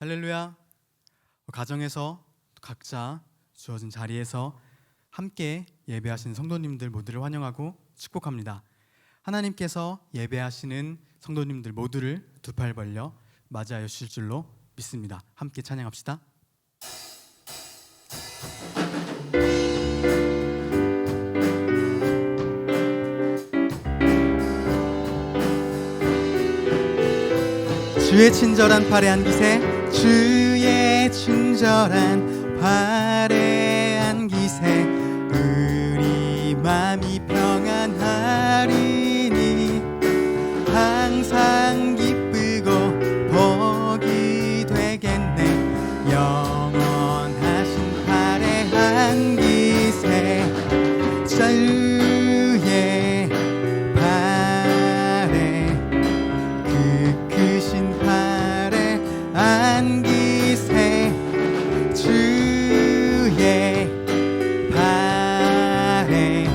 할렐루야. 가정에서 각자 주어진 자리에서 함께 예배하시는 성도님들 모두를 환영하고 축복합니다. 하나님께서 예배하시는 성도님들 모두를 두 팔 벌려 맞이하여 주실 줄로 믿습니다. 함께 찬양합시다. 주의 친절한 팔에 안기세, 주의 친절한 팔에 안기세, 우리 맘이 평안하리니 항상 기쁘고 복이 되겠네. 영원하신 팔에 안기세, 주의 팔에 그 크신 팔에 안기세, 주의 팔에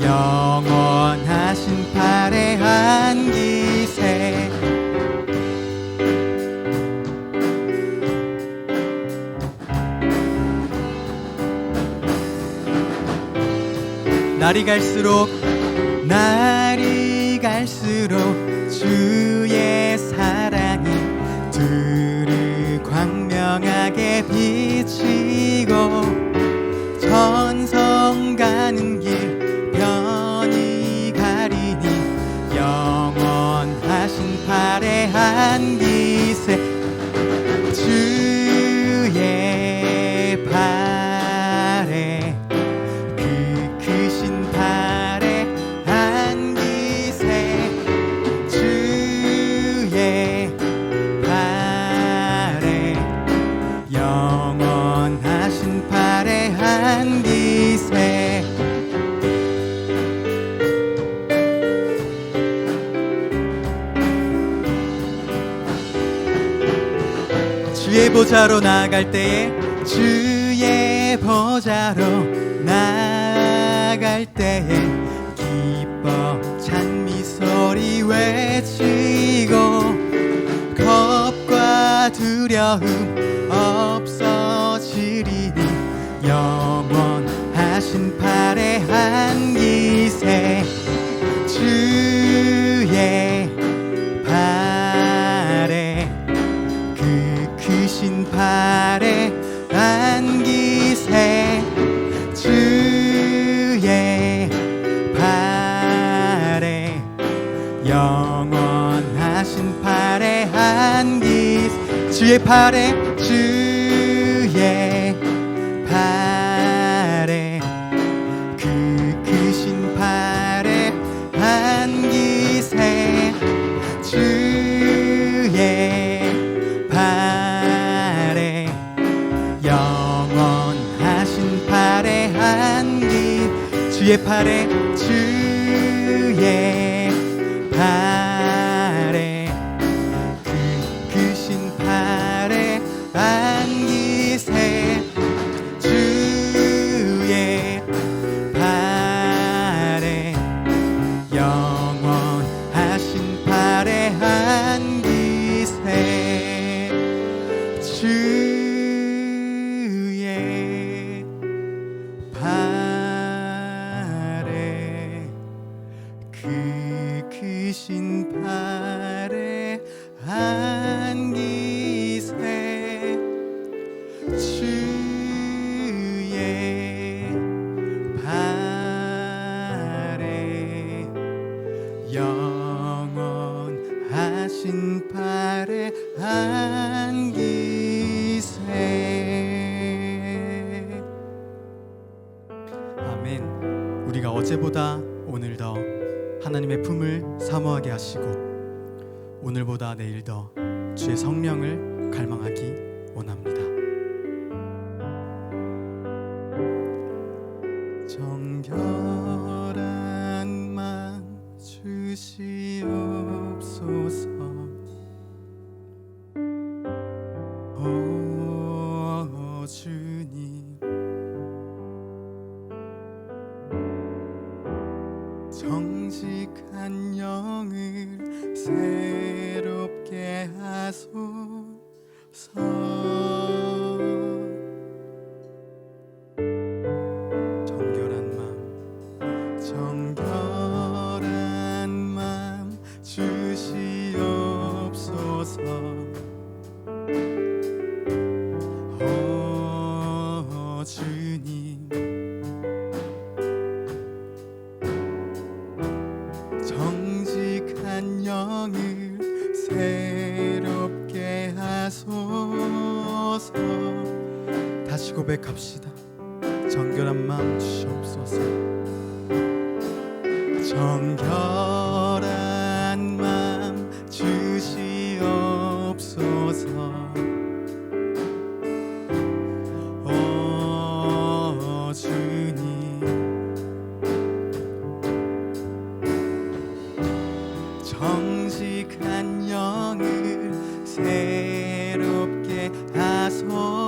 영원하신 팔에 안기세. 날이 갈수록 주의 사랑이 두루 광명하게 비치고, 전성 가는 길 편히 가리니 영원하신 팔에 안기세, 주의 팔에 그 크신 팔에 안기세, 주의 팔에 영원하신 팔에 안기세. 주의 보좌로 나아갈 때에, 주의 보좌로 나아갈 때에 기뻐 찬미 소리 외치고, 겁과 두려움 없어지리니 영원하신 팔에 안기세, 주의 팔에 그 크신 팔에 안기세, 주의 팔에 영원하신 팔에 안기세, 주의 팔에, 주의 팔에 그 크신 팔에 안기세, 주의 팔에 영원하신 팔에 안기, 주의 팔에, 주의 팔에 그 크신 팔에 안기세, 주의 팔에 영원하신 팔에 안기세, 주의 팔에 그 크신 팔에 안기세, 주의 팔에 영원하신 팔에 안기세. 아멘. 우리가 어제보다 오늘 더 하나님의 품을 사모하게 하시고, 오늘보다 내일 더 주의 성령을 갈망하기 원합니다. 정결한 맘 주시옵소서. 오 주님, 정직한 영을 새롭게 하소. 정결한 맘 주시옵소서. 주님, 정직한 영을 새롭게 하소서. 다시 고백합시다. 정결한 마음 주시옵소서. 정결한 마음 주시옵소서. 주님, 정직한 영을 새롭게 하소서.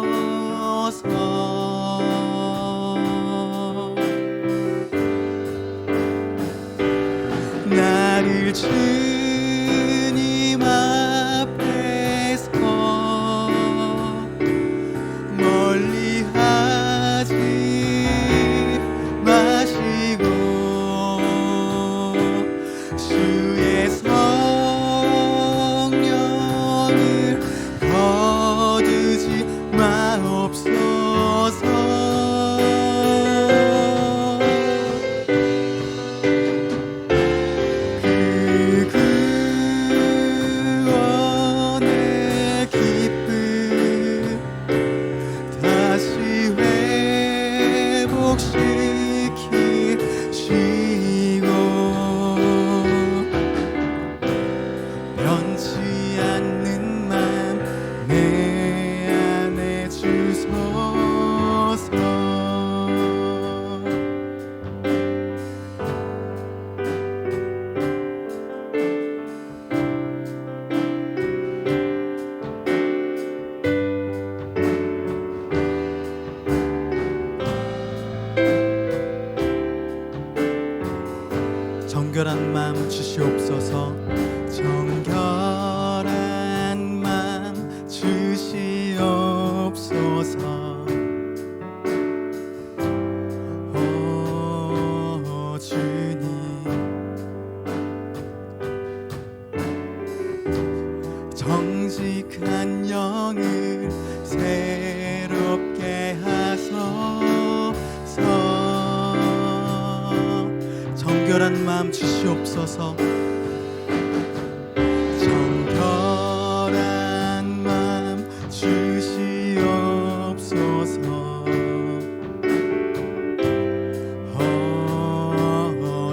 나를 주님 앞에서 멀리하지 마시고 주의 성령을 거두지 마옵소서. 변치 않는 맘 내 안에 주소서. 정결한 마음 주시옵소서. 정결한 마음 주시옵소서. 주님, 정직한 영을 새롭게 하소서. 정결한 마음 주시옵소서. 정결한 마음 주시옵소서.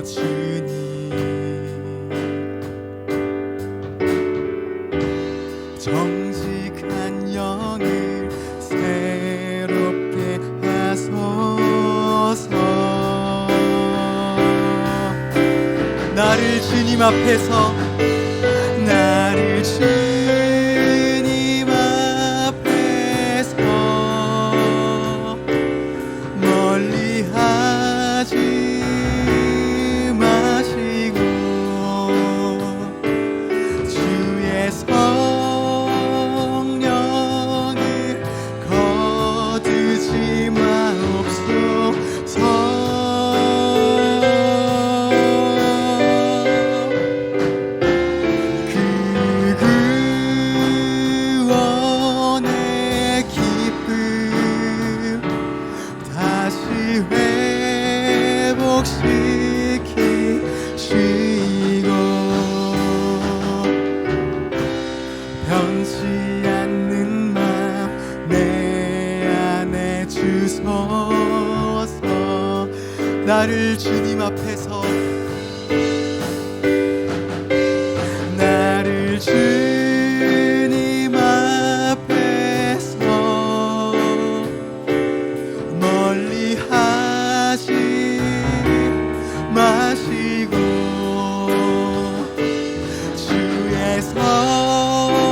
주님, 정직한 영을 새롭게 하소서. 나를 주님 앞에서 나를 주님 앞에서 멀리하지 마시고 주의 성령을 거두지 마옵소서. 회복시키시고 변치 않는 맘 내 안에 주소서. 나를 주님 앞에서 나를 주님 앞에서 멀리하지 마시고 주의 성령을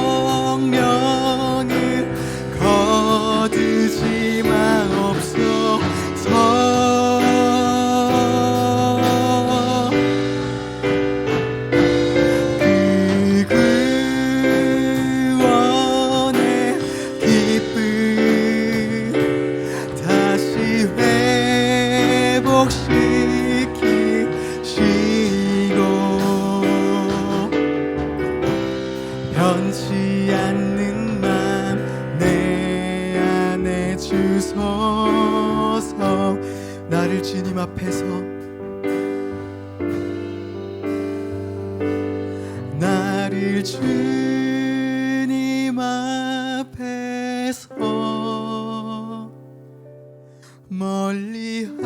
거두지 마옵소서. 그 주소서. 나를 주님 앞에서, 나를 주님 앞에서 멀리하지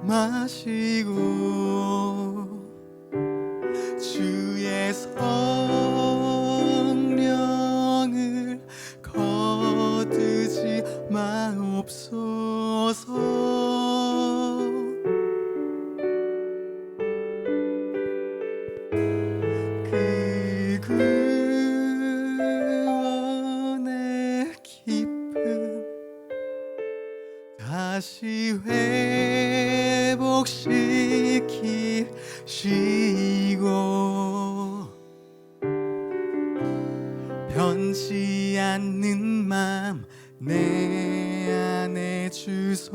마시고 주의 성령을 거두지 마옵소서. 그 구원의 기쁨 다시 회복시키시고 변치 않는 맘 내 안에 주소서.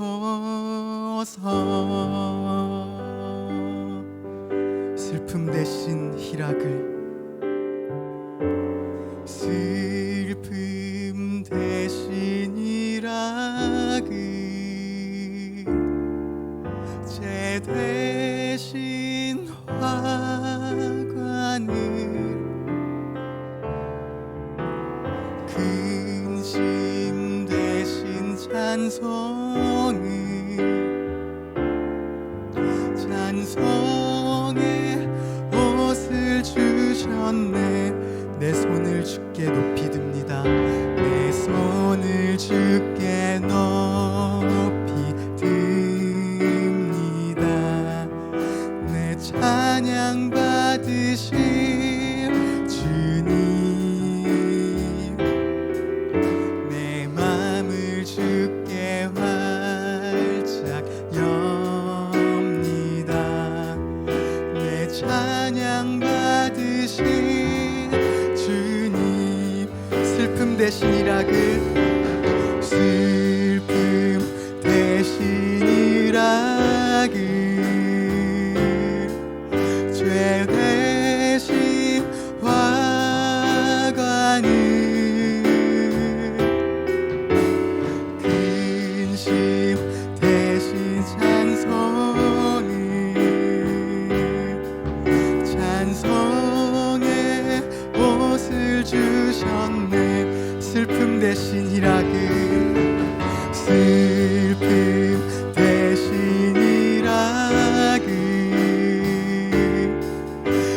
슬픔 대신 희락을, 슬픔 대신 희락을, 죄 대신 화관을, 근심 대신 찬송을, 찬송의 옷을 주셨네. 내 손을 주께 높이 듭니다. 내 손을 주께 높이 듭니다. 내 찬양 받으실 주님, 내 맘을 주께 활짝 엽니다. 내 찬양 받으실 주님, 슬픔 대신 희락을, 슬픔 대신 희락을, 죄 대신 화관을, 근심 대신 찬송을, 찬송의 옷을 주셨네. 슬픔 대신 희락을, 슬픔 대신 희락을,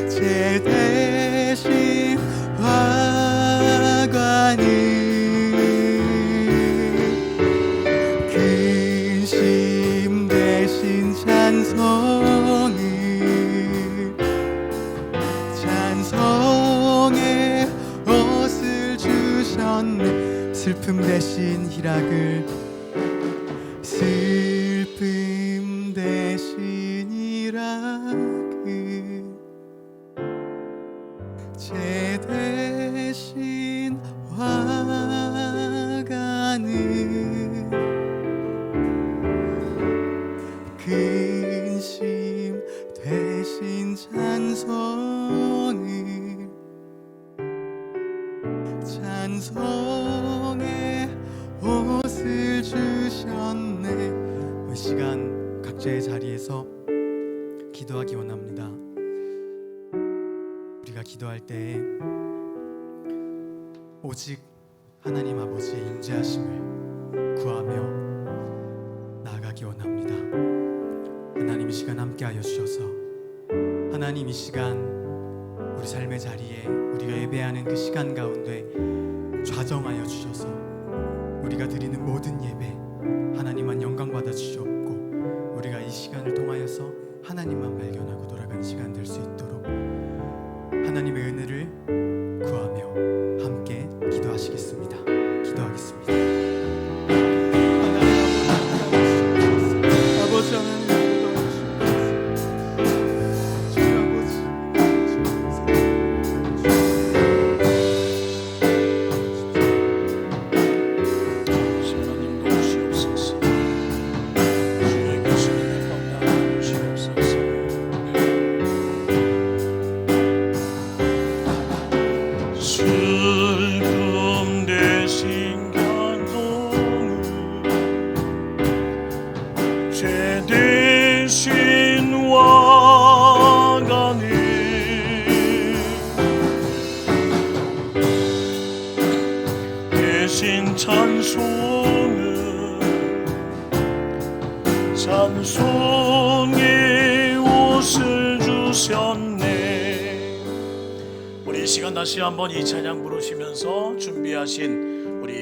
죄 대신 화관을, 근심 대신 찬송을, 찬송의 옷을 주셨네. 슬픔 대신 희락을, 슬픔 대신 희락을, 죄 대신 화관을, 근심 대신 찬송을, 찬송의 옷을 주셨네. 이 시간 각자의 자리에서 기도하기 원합니다. 우리가 기도할 때 오직 하나님 아버지의 인자하심을 구하며 나아가기 원합니다. 하나님 이 시간 함께하여 주셔서, 하나님 이 시간 우리 삶의 자리에 우리가 예배하는 그 시간 가운데 좌정하여 주셔서 우리가 드리는 모든 예배 하나님만 영광 받아 주시옵고, 우리가 이 시간을 통하여서 하나님만 발견하고 돌아가는 시간 될 수 있도록 하나님의 은혜를 구하며 함께 기도하시겠습니다. 기도하겠습니다. 아버지 하나님, 슬픔 대신 대신 찬송의 옷을 주셨네. 우리 이 시간 다시 한번 이 찬양 부르시면서 준비하신 우리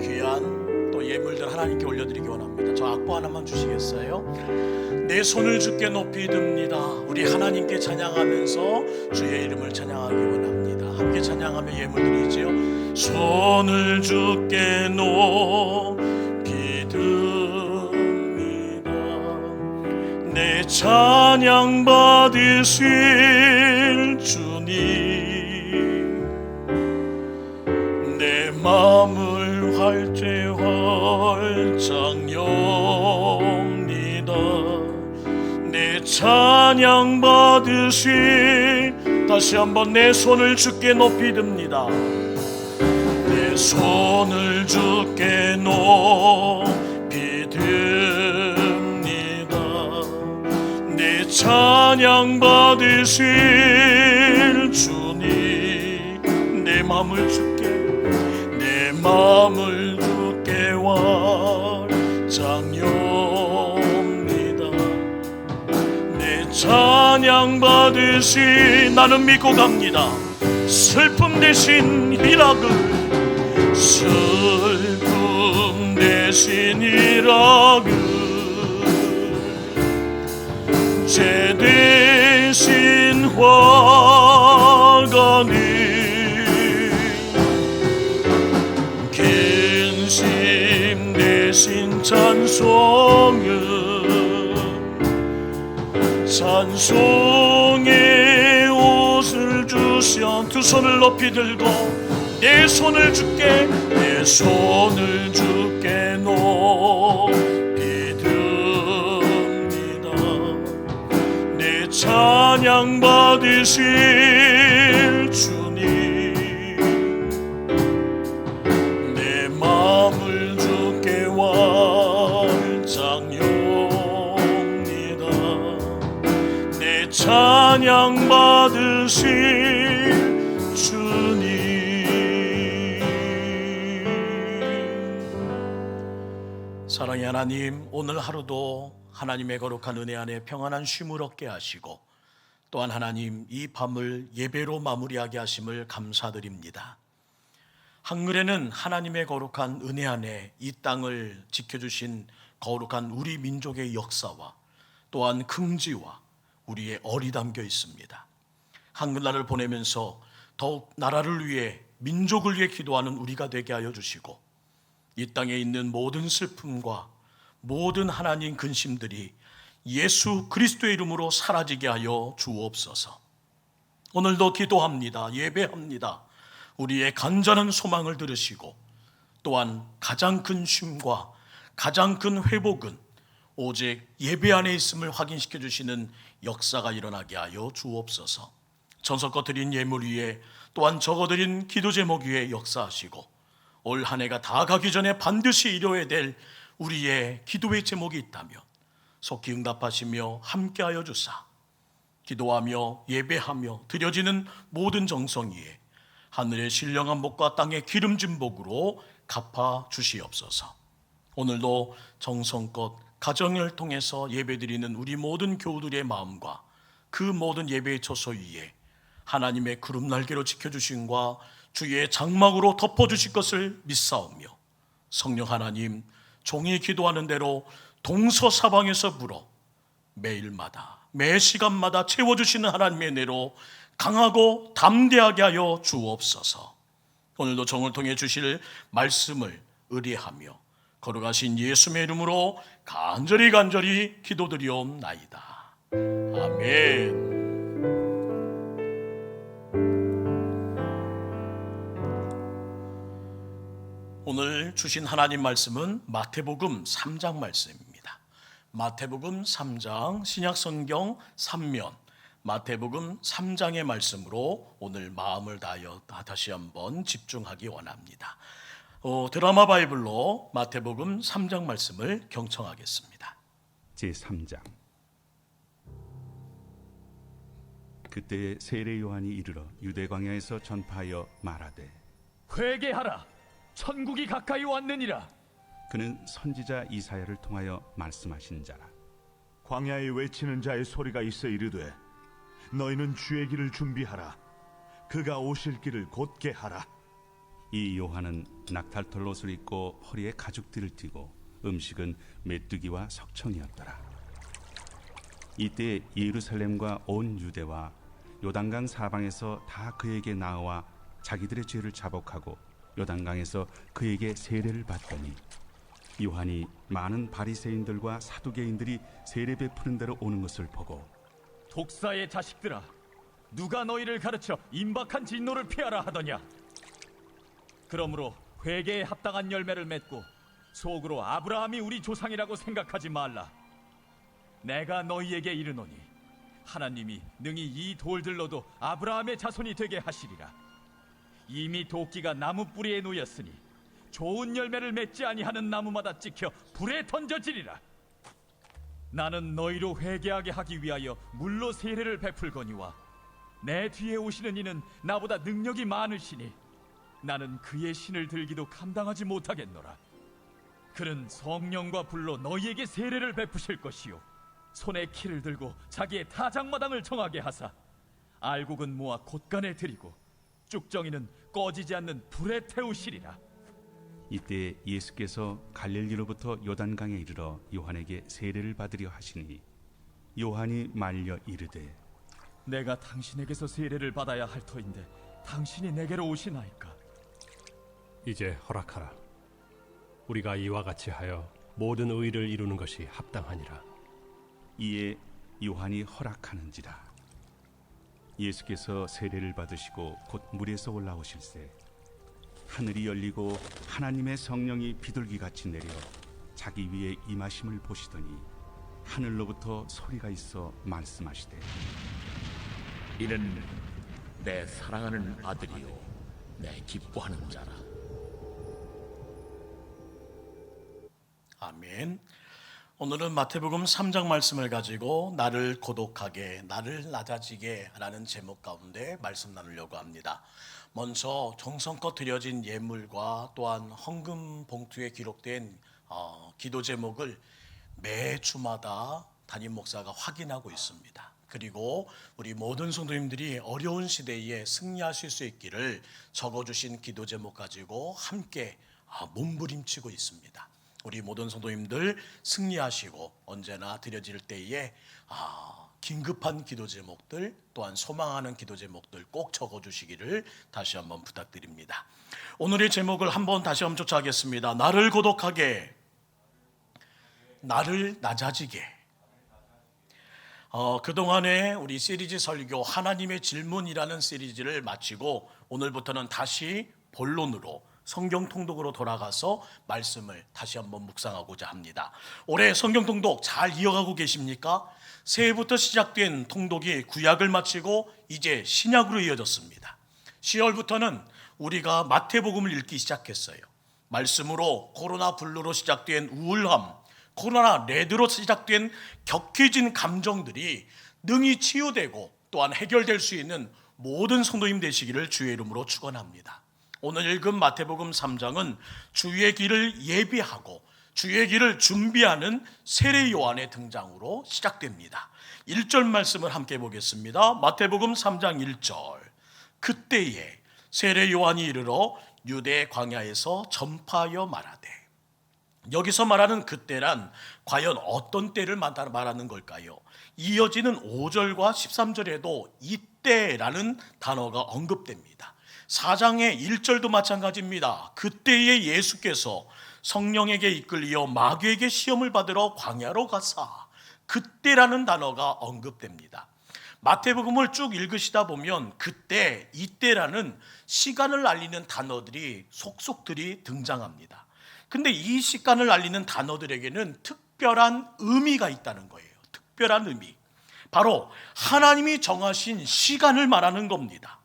귀한 또 예물들 하나님께 올려드리기 원합니다. 저 악보 하나만 주시겠어요? 내 손을 주께 높이 듭니다. 우리 하나님께 찬양하면서 주의 이름을 찬양하기 원합니다. 함께 찬양하며 예물 드리지요. 손을 주께 높이 듭니다. 내 찬양 받으실 주님, 내 마음을 활짝 엽니다. 내 찬양 받으실, 다시 한번 내 손을 주께 높이 듭니다. 내 손을 주께 높이 듭니다. 내 찬양 받으실 주님, 내 마음을 주께 활짝 엽니다. 내 찬양 받으신, 나는 믿고 갑니다. 슬픔 대신 희락을, 슬픔 대신 희락을, 죄 대신 화가는, 갱심 대신 찬송의 옷을 주셔. 두 손을 높이 들고 내 손을 주께 높이 듭니다. 내 찬양 받으실 주님, 내 마음을 주께 활짝 엽니다. 내 찬양 받으실 주님. 사랑의 하나님, 오늘 하루도 하나님의 거룩한 은혜 안에 평안한 쉼을 얻게 하시고, 또한 하나님 이 밤을 예배로 마무리하게 하심을 감사드립니다. 한글에는 하나님의 거룩한 은혜 안에 이 땅을 지켜주신 거룩한 우리 민족의 역사와 또한 긍지와 우리의 얼이 담겨 있습니다. 한글날을 보내면서 더욱 나라를 위해, 민족을 위해 기도하는 우리가 되게 하여 주시고, 이 땅에 있는 모든 슬픔과 모든 하나님 근심들이 예수 그리스도의 이름으로 사라지게 하여 주옵소서. 오늘도 기도합니다. 예배합니다. 우리의 간절한 소망을 들으시고, 또한 가장 큰 쉼과 가장 큰 회복은 오직 예배 안에 있음을 확인시켜 주시는 역사가 일어나게 하여 주옵소서. 전석거 드린 예물 위에, 또한 적어드린 기도 제목 위에 역사하시고, 올 한 해가 다 가기 전에 반드시 이루어야 될 우리의 기도의 제목이 있다면 속히 응답하시며 함께하여 주사, 기도하며 예배하며 드려지는 모든 정성위에 하늘의 신령한 복과 땅의 기름진 복으로 갚아 주시옵소서. 오늘도 정성껏 가정을 통해서 예배드리는 우리 모든 교우들의 마음과 그 모든 예배의 처소 위에 하나님의 구름 날개로 지켜주심과 주의 장막으로 덮어주실 것을 믿사오며, 성령 하나님, 종이 기도하는 대로 동서사방에서 불어 매일마다 매 시간마다 채워주시는 하나님의 은혜로 강하고 담대하게 하여 주옵소서. 오늘도 정을 통해 주실 말씀을 의뢰하며 거룩하신 예수의 이름으로 간절히 기도드리옵나이다. 아멘. 오늘 주신 하나님 말씀은 마태복음 3장 말씀입니다. 마태복음 3장, 신약성경 3면 마태복음 3장의 말씀으로 오늘 마음을 다하여 다시 한번 집중하기 원합니다. 드라마 바이블로 마태복음 3장 말씀을 경청하겠습니다. 제3장. 그때 세례 요한이 이르러 유대 광야에서 전파하여 말하되, 회개하라. 천국이 가까이 왔느니라. 그는 선지자 이사야를 통하여 말씀하신 자라. 광야에 외치는 자의 소리가 있어 이르되 너희는 주의 길을 준비하라. 그가 오실 길을 곧게 하라. 이 요한은 낙탈털 옷을 입고 허리에 가죽띠를 띠고 음식은 메뚜기와 석청이었더라. 이때 예루살렘과 온 유대와 요단강 사방에서 다 그에게 나와 자기들의 죄를 자복하고 요단강에서 그에게 세례를 받더니 요한이 많은 바리새인들과 사두개인들이 세례 베푸는 데로 오는 것을 보고 독사의 자식들아, 누가 너희를 가르쳐 임박한 진노를 피하라 하더냐? 그러므로 회개에 합당한 열매를 맺고 속으로 아브라함이 우리 조상이라고 생각하지 말라. 내가 너희에게 이르노니 하나님이 능히 이 돌들로도 아브라함의 자손이 되게 하시리라. 이미 도끼가 나무 뿌리에 놓였으니 좋은 열매를 맺지 아니하는 나무마다 찍혀 불에 던져지리라. 나는 너희로 회개하게 하기 위하여 물로 세례를 베풀거니와 내 뒤에 오시는 이는 나보다 능력이 많으시니 나는 그의 신을 들기도 감당하지 못하겠노라. 그는 성령과 불로 너희에게 세례를 베푸실 것이요 손에 키를 들고 자기의 타작마당을 정하게 하사 알곡은 모아 곳간에 들이고 쭉정이는 꺼지지 않는 불에 태우시리라. 이때 예수께서 갈릴리로부터 요단강에 이르러 요한에게 세례를 받으려 하시니 요한이 말려 이르되 내가 당신에게서 세례를 받아야 할 터인데 당신이 내게로 오시나이까? 이제 허락하라. 우리가 이와 같이 하여 모든 의를 이루는 것이 합당하니라. 이에 요한이 허락하는지라. 예수께서 세례를 받으시고 곧 물에서 올라오실새 하늘이 열리고 하나님의 성령이 비둘기같이 내려 자기 위에 임하심을 보시더니 하늘로부터 소리가 있어 말씀하시되 이는 내 사랑하는 아들이요 내 기뻐하는 자라. 아멘. 오늘은 마태복음 3장 말씀을 가지고 나를 고독하게 나를 낮아지게 라는 제목 가운데 말씀 나누려고 합니다. 먼저 정성껏 드려진 예물과 또한 헌금 봉투에 기록된 기도 제목을 매 주마다 담임 목사가 확인하고 있습니다. 그리고 우리 모든 성도님들이 어려운 시대에 승리하실 수 있기를 적어주신 기도 제목 가지고 함께 몸부림치고 있습니다. 우리 모든 성도님들 승리하시고 언제나 드려질 때에 긴급한 기도 제목들 또한 소망하는 기도 제목들 꼭 적어주시기를 다시 한번 부탁드립니다. 오늘의 제목을 한번 다시 한번 쫓아가겠습니다. 나를 고독하게 나를 낮아지게. 그동안에 우리 시리즈 설교 하나님의 질문이라는 시리즈를 마치고 오늘부터는 다시 본론으로 성경 통독으로 돌아가서 말씀을 다시 한번 묵상하고자 합니다. 올해 성경 통독 잘 이어가고 계십니까? 새해부터 시작된 통독이 구약을 마치고 이제 신약으로 이어졌습니다. 10월부터는 우리가 마태복음을 읽기 시작했어요. 말씀으로 코로나 블루로 시작된 우울함, 코로나 레드로 시작된 격해진 감정들이 능히 치유되고 또한 해결될 수 있는 모든 성도님 되시기를 주의 이름으로 축원합니다. 오늘 읽은 마태복음 3장은 주의 길을 예비하고 주의 길을 준비하는 세례 요한의 등장으로 시작됩니다. 1절 말씀을 함께 보겠습니다. 마태복음 3장 1절. 그때에 세례 요한이 이르러 유대 광야에서 전파하여 말하되. 여기서 말하는 그때란 과연 어떤 때를 말하는 걸까요? 이어지는 5절과 13절에도 이때라는 단어가 언급됩니다. 4장의 1절도 마찬가지입니다. 그때에 예수께서 성령에게 이끌리어 마귀에게 시험을 받으러 광야로 가사 그때라는 단어가 언급됩니다. 마태복음을 쭉 읽으시다 보면 그때, 이때라는 시간을 알리는 단어들이 속속들이 등장합니다. 근데 이 시간을 알리는 단어들에게는 특별한 의미가 있다는 거예요. 특별한 의미. 바로 하나님이 정하신 시간을 말하는 겁니다.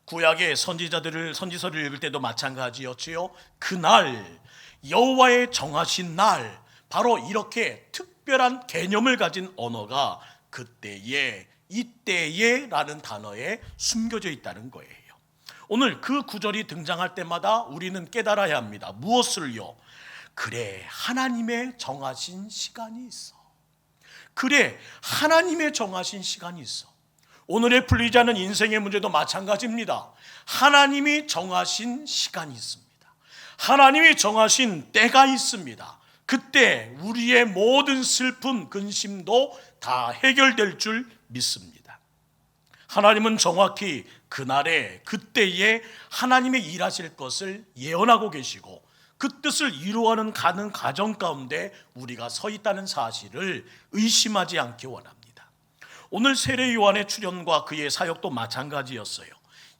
구약의 선지서를 읽을 때도 마찬가지였지요. 그날 여호와의 정하신 날, 바로 이렇게 특별한 개념을 가진 언어가 그때에, 이때에 라는 단어에 숨겨져 있다는 거예요. 오늘 그 구절이 등장할 때마다 우리는 깨달아야 합니다. 무엇을요? 그래, 하나님의 정하신 시간이 있어. 그래, 하나님의 정하신 시간이 있어. 오늘의 풀리지 않은 인생의 문제도 마찬가지입니다. 하나님이 정하신 시간이 있습니다. 하나님이 정하신 때가 있습니다. 그때 우리의 모든 슬픔, 근심도 다 해결될 줄 믿습니다. 하나님은 정확히 그날에 그때에 하나님의 일하실 것을 예언하고 계시고 그 뜻을 이루어가는 가는 과정 가운데 우리가 서 있다는 사실을 의심하지 않기 원합니다. 오늘 세례 요한의 출현과 그의 사역도 마찬가지였어요.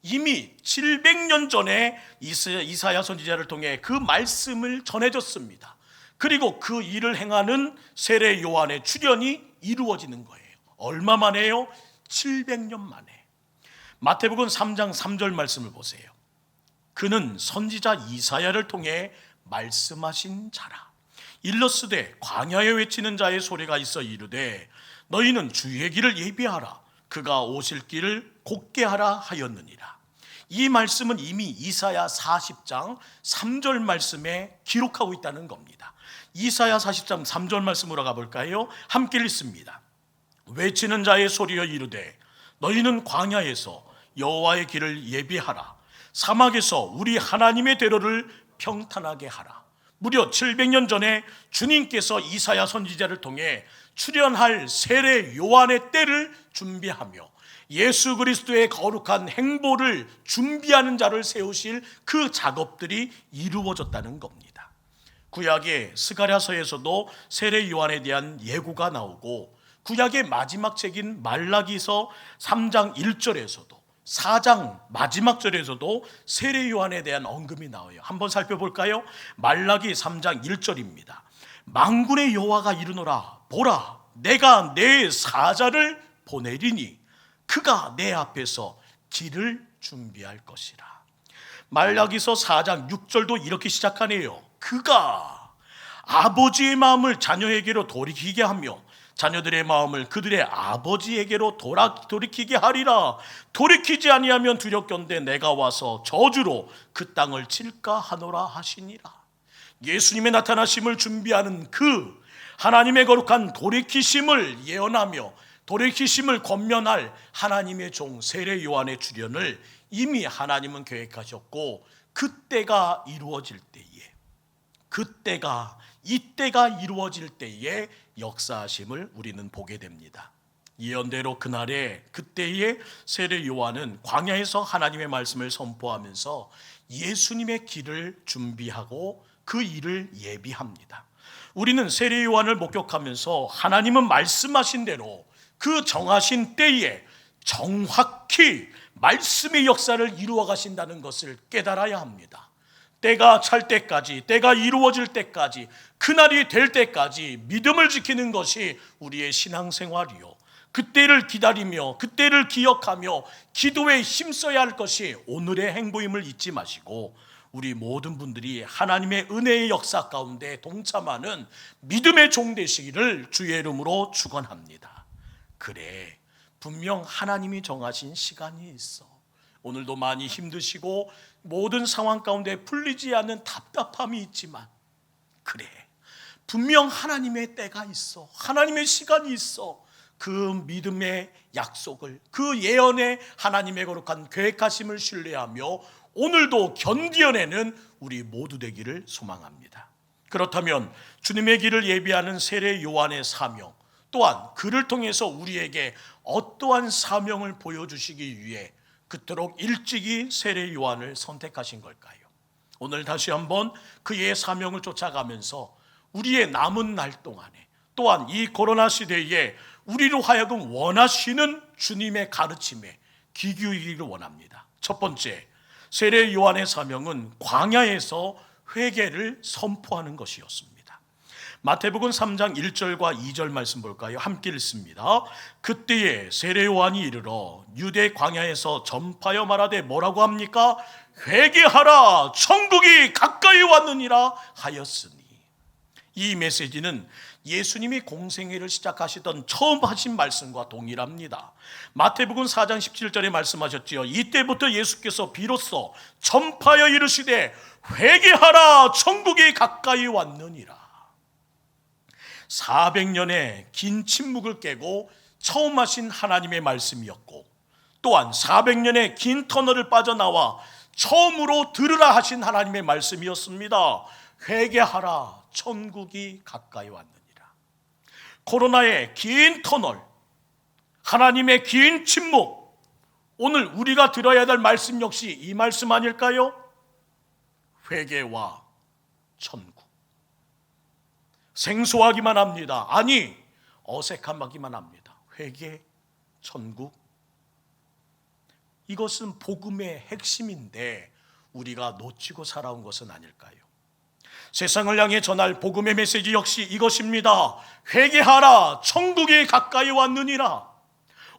이미 700년 전에 이사야 선지자를 통해 그 말씀을 전해줬습니다. 그리고 그 일을 행하는 세례 요한의 출현이 이루어지는 거예요. 얼마 만에요? 700년 만에. 마태복음 3장 3절 말씀을 보세요. 그는 선지자 이사야를 통해 말씀하신 자라. 일러스되 광야에 외치는 자의 소리가 있어 이르되 너희는 주의 길을 예비하라. 그가 오실 길을 곧게 하라 하였느니라. 이 말씀은 이미 이사야 40장 3절 말씀에 기록하고 있다는 겁니다. 이사야 40장 3절 말씀으로 가볼까요? 함께 읽습니다. 외치는 자의 소리여 이르되 너희는 광야에서 여호와의 길을 예비하라. 사막에서 우리 하나님의 대로를 평탄하게 하라. 무려 700년 전에 주님께서 이사야 선지자를 통해 출현할 세례 요한의 때를 준비하며 예수 그리스도의 거룩한 행보를 준비하는 자를 세우실 그 작업들이 이루어졌다는 겁니다. 구약의 스가랴서에서도 세례 요한에 대한 예고가 나오고 구약의 마지막 책인 말라기서 3장 1절에서도 4장 마지막 절에서도 세례 요한에 대한 언급이 나와요. 한번 살펴볼까요? 말라기 3장 1절입니다. 만군의 여호와가 이르노라 보라 내가 내 사자를 보내리니 그가 내 앞에서 길을 준비할 것이라. 말라기서 4장 6절도 이렇게 시작하네요. 그가 아버지의 마음을 자녀에게로 돌이키게 하며 자녀들의 마음을 그들의 아버지에게로 돌이키게 하리라. 돌이키지 아니하면 두렵건대 내가 와서 저주로 그 땅을 칠까 하노라 하시니라. 예수님의 나타나심을 준비하는 그 하나님의 거룩한 돌이키심을 예언하며 돌이키심을 권면할 하나님의 종 세례 요한의 출현을 이미 하나님은 계획하셨고 그때가 이루어질 때에 이때가 이루어질 때에 역사하심을 우리는 보게 됩니다. 예언대로 그날에 그때에 세례 요한은 광야에서 하나님의 말씀을 선포하면서 예수님의 길을 준비하고 그 일을 예비합니다. 우리는 세례 요한을 목격하면서 하나님은 말씀하신 대로 그 정하신 때에 정확히 말씀의 역사를 이루어 가신다는 것을 깨달아야 합니다. 때가 찰 때까지, 때가 이루어질 때까지, 그날이 될 때까지 믿음을 지키는 것이 우리의 신앙생활이요. 그때를 기다리며 그때를 기억하며 기도에 힘써야 할 것이 오늘의 행보임을 잊지 마시고 우리 모든 분들이 하나님의 은혜의 역사 가운데 동참하는 믿음의 종 되시기를 주의 이름으로 축원합니다. 그래, 분명 하나님이 정하신 시간이 있어. 오늘도 많이 힘드시고 모든 상황 가운데 풀리지 않는 답답함이 있지만 그래, 분명 하나님의 때가 있어. 하나님의 시간이 있어. 그 믿음의 약속을, 그 예언의 하나님의 거룩한 계획하심을 신뢰하며 오늘도 견디어내는 우리 모두 되기를 소망합니다. 그렇다면 주님의 길을 예비하는 세례 요한의 사명, 또한 그를 통해서 우리에게 어떠한 사명을 보여주시기 위해 그토록 일찍이 세례 요한을 선택하신 걸까요? 오늘 다시 한번 그의 사명을 쫓아가면서 우리의 남은 날 동안에 또한 이 코로나 시대에 우리로 하여금 원하시는 주님의 가르침에 귀 기울이기를 원합니다. 첫 번째, 세례 요한의 사명은 광야에서 회개를 선포하는 것이었습니다. 마태복음 3장 1절과 2절 말씀 볼까요? 함께 읽습니다. 그때에 세례 요한이 이르러 유대 광야에서 전파하여 말하되 뭐라고 합니까? 회개하라, 천국이 가까이 왔느니라 하였으니. 이 메시지는 예수님이 공생애를 시작하시던 처음 하신 말씀과 동일합니다. 마태복음 4장 17절에 말씀하셨지요. 이때부터 예수께서 비로소 전파하여 이르시되 회개하라 천국이 가까이 왔느니라. 400년의 긴 침묵을 깨고 처음 하신 하나님의 말씀이었고, 또한 400년의 긴 터널을 빠져나와 처음으로 들으라 하신 하나님의 말씀이었습니다. 회개하라 천국이 가까이 왔느니라. 코로나의 긴 터널, 하나님의 긴 침묵, 오늘 우리가 들어야 될 말씀 역시 이 말씀 아닐까요? 회개와 천국. 생소하기만 합니다. 아니, 어색하기만 합니다. 회개, 천국. 이것은 복음의 핵심인데 우리가 놓치고 살아온 것은 아닐까요? 세상을 향해 전할 복음의 메시지 역시 이것입니다. 회개하라 천국이 가까이 왔느니라.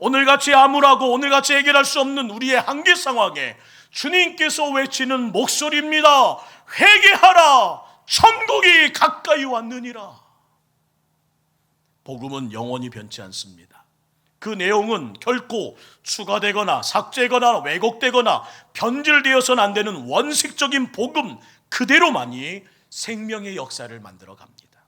오늘같이 암울하고 오늘같이 해결할 수 없는 우리의 한계 상황에 주님께서 외치는 목소리입니다. 회개하라 천국이 가까이 왔느니라. 복음은 영원히 변치 않습니다. 그 내용은 결코 추가되거나 삭제되거나 왜곡되거나 변질되어서는 안 되는 원칙적인 복음 그대로만이 생명의 역사를 만들어 갑니다.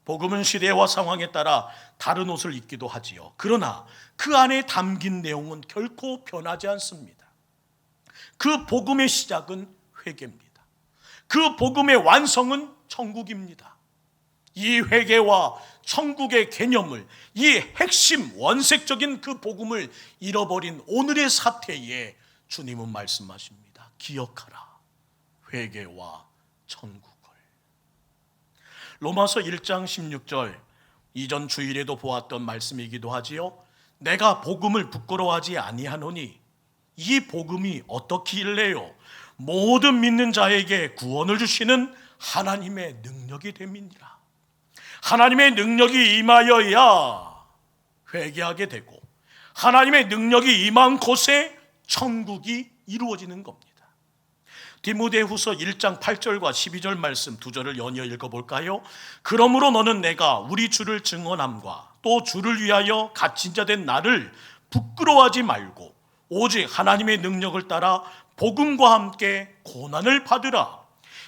복음은 시대와 상황에 따라 다른 옷을 입기도 하지요. 그러나 그 안에 담긴 내용은 결코 변하지 않습니다. 그 복음의 시작은 회개입니다. 그 복음의 완성은 천국입니다. 이 회개와 천국의 개념을, 이 핵심 원색적인 그 복음을 잃어버린 오늘의 사태에 주님은 말씀하십니다. 기억하라 회개와 천국을. 로마서 1장 16절, 이전 주일에도 보았던 말씀이기도 하지요. 내가 복음을 부끄러워하지 아니하노니 이 복음이 어떻길래요? 모든 믿는 자에게 구원을 주시는 하나님의 능력이 됨이니라. 하나님의 능력이 임하여야 회개하게 되고, 하나님의 능력이 임한 곳에 천국이 이루어지는 겁니다. 디모데후서 1장 8절과 12절 말씀 두 절을 연이어 읽어볼까요? 그러므로 너는 내가 우리 주를 증언함과 또 주를 위하여 갇힌 자 된 나를 부끄러워하지 말고 오직 하나님의 능력을 따라 복음과 함께 고난을 받으라.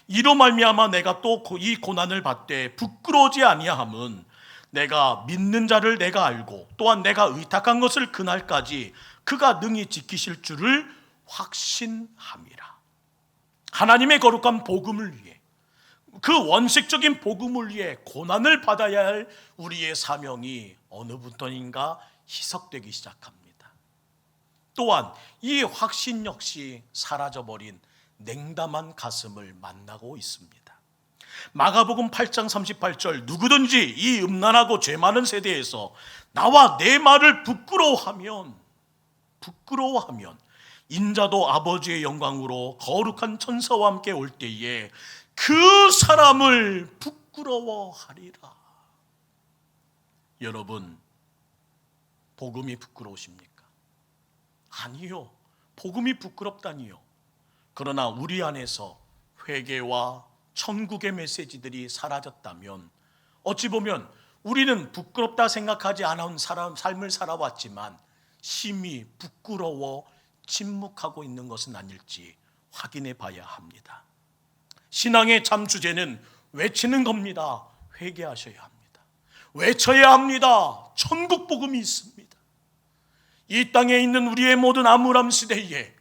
이로 말미암아 내가 또 이 고난을 받되 부끄러워지 아니함은 내가 믿는 자를 내가 알고 또한 내가 의탁한 것을 그날까지 그가 능히 지키실 줄을 확신함이라. 하나님의 거룩한 복음을 위해, 그 원색적인 복음을 위해 고난을 받아야 할 우리의 사명이 어느부터인가 희석되기 시작합니다. 또한 이 확신 역시 사라져버린 냉담한 가슴을 만나고 있습니다. 마가복음 8장 38절, 누구든지 이 음란하고 죄 많은 세대에서 나와 내 말을 부끄러워하면 인자도 아버지의 영광으로 거룩한 천사와 함께 올 때에 그 사람을 부끄러워하리라. 여러분, 복음이 부끄러우십니까? 아니요, 복음이 부끄럽다니요. 그러나 우리 안에서 회개와 천국의 메시지들이 사라졌다면 어찌 보면 우리는 부끄럽다 생각하지 않은 삶을 살아왔지만 심히 부끄러워 침묵하고 있는 것은 아닐지 확인해 봐야 합니다. 신앙의 참 주제는 외치는 겁니다. 회개하셔야 합니다. 외쳐야 합니다. 천국 복음이 있습니다. 이 땅에 있는 우리의 모든 암울함 시대에,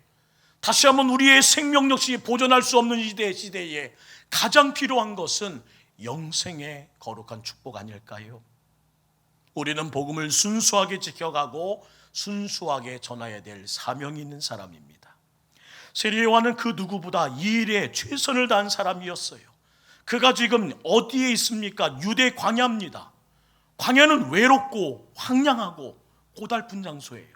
다시 한번 우리의 생명 역시 보존할 수 없는 시대에 가장 필요한 것은 영생의 거룩한 축복 아닐까요? 우리는 복음을 순수하게 지켜가고 순수하게 전해야 될 사명이 있는 사람입니다. 세례 요한은 그 누구보다 이 일에 최선을 다한 사람이었어요. 그가 지금 어디에 있습니까? 유대 광야입니다. 광야는 외롭고 황량하고 고달픈 장소예요.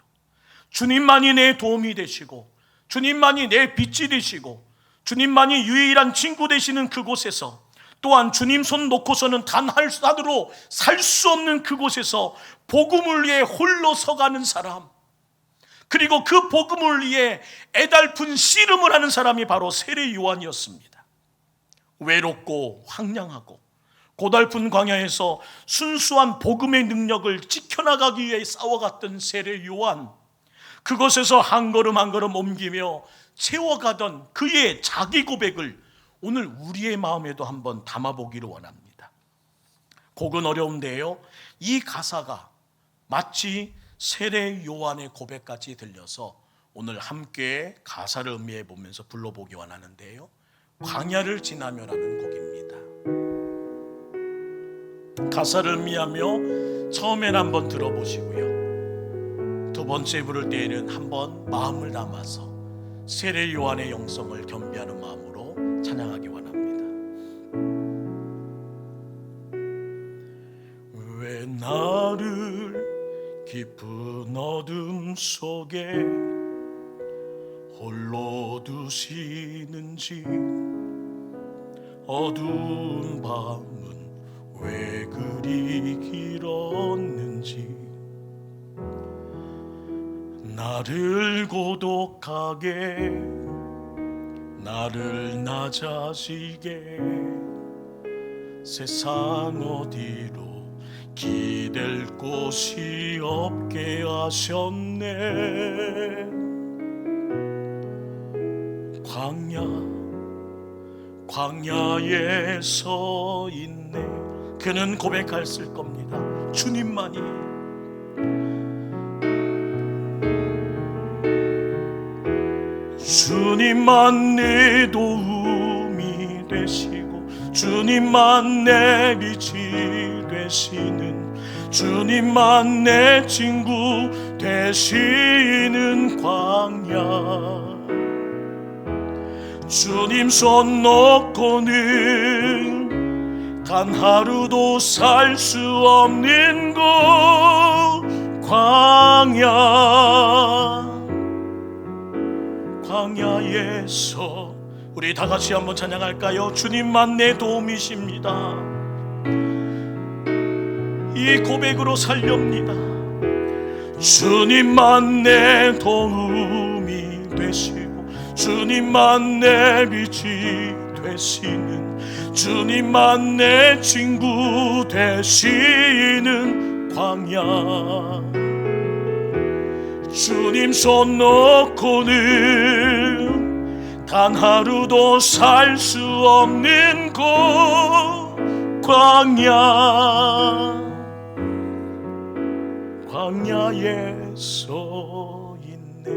주님만이 내 도움이 되시고, 주님만이 내 빛이 되시고, 주님만이 유일한 친구 되시는 그곳에서, 또한 주님 손 놓고서는 단 하루도 살 수 없는 그곳에서 복음을 위해 홀로 서가는 사람, 그리고 그 복음을 위해 애달픈 씨름을 하는 사람이 바로 세례 요한이었습니다. 외롭고 황량하고 고달픈 광야에서 순수한 복음의 능력을 지켜나가기 위해 싸워갔던 세례 요한, 그곳에서 한 걸음 한 걸음 옮기며 채워가던 그의 자기 고백을 오늘 우리의 마음에도 한번 담아보기를 원합니다. 곡은 어려운데요, 이 가사가 마치 세례 요한의 고백같이 들려서 오늘 함께 가사를 음미해 보면서 불러보기 원하는데요, 광야를 지나며라는 곡입니다. 가사를 음미하며 처음엔 한번 들어보시고요, 두 번째 부를 때에는 한번 마음을 담아서 세례 요한의 영성을 겸비하는 마음으로 찬양하기 원합니다. 왜 나를 깊은 어둠 속에 홀로 두시는지, 어두운 밤은 왜 그리 길었는지, 나를 고독하게, 나를 낮아지게 세상 어디로 기댈 곳이 없게 하셨네. 광야에 서 있네. 그는 고백했을 겁니다. 주님만이, 주님만 내 도움이 되시고, 주님만 내 빛이 되시는, 주님만 내 친구 되시는 광야. 주님 손 놓고는 단 하루도 살 수 없는 곳 광야. 광야에서 우리 다 같이 한번 찬양할까요? 주님만 내 도움이십니다. 이 고백으로 살렵니다. 주님만 내 도움이 되시고, 주님만 내 빛이 되시는, 주님만 내 친구 되시는 광야. 주님 손 놓고는 단 하루도 살 수 없는 곳 광야. 광야에 서 있네.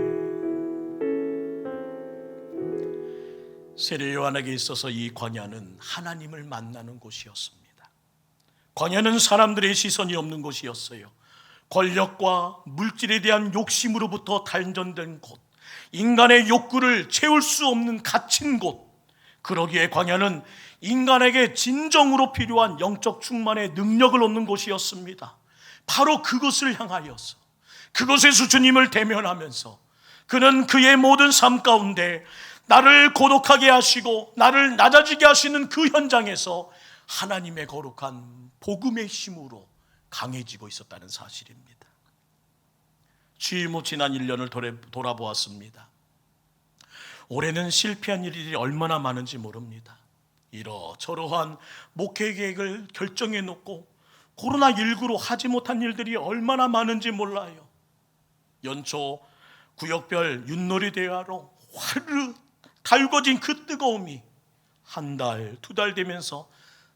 세례 요한에게 있어서 이 광야는 하나님을 만나는 곳이었습니다. 광야는 사람들의 시선이 없는 곳이었어요. 권력과 물질에 대한 욕심으로부터 단절된 곳, 인간의 욕구를 채울 수 없는 갇힌 곳. 그러기에 광야는 인간에게 진정으로 필요한 영적 충만의 능력을 얻는 곳이었습니다. 바로 그것을 향하여서, 그곳에서 주님을 대면하면서 그는 그의 모든 삶 가운데 나를 고독하게 하시고 나를 낮아지게 하시는 그 현장에서 하나님의 거룩한 복음의 힘으로 강해지고 있었다는 사실입니다. 취임 후 지난 1년을 돌아보았습니다. 올해는 실패한 일이 얼마나 많은지 모릅니다. 이러저러한 목회 계획을 결정해 놓고 코로나19로 하지 못한 일들이 얼마나 많은지 몰라요. 연초 구역별 윷놀이 대회로 화르르 달궈진 그 뜨거움이 한 달, 두 달 되면서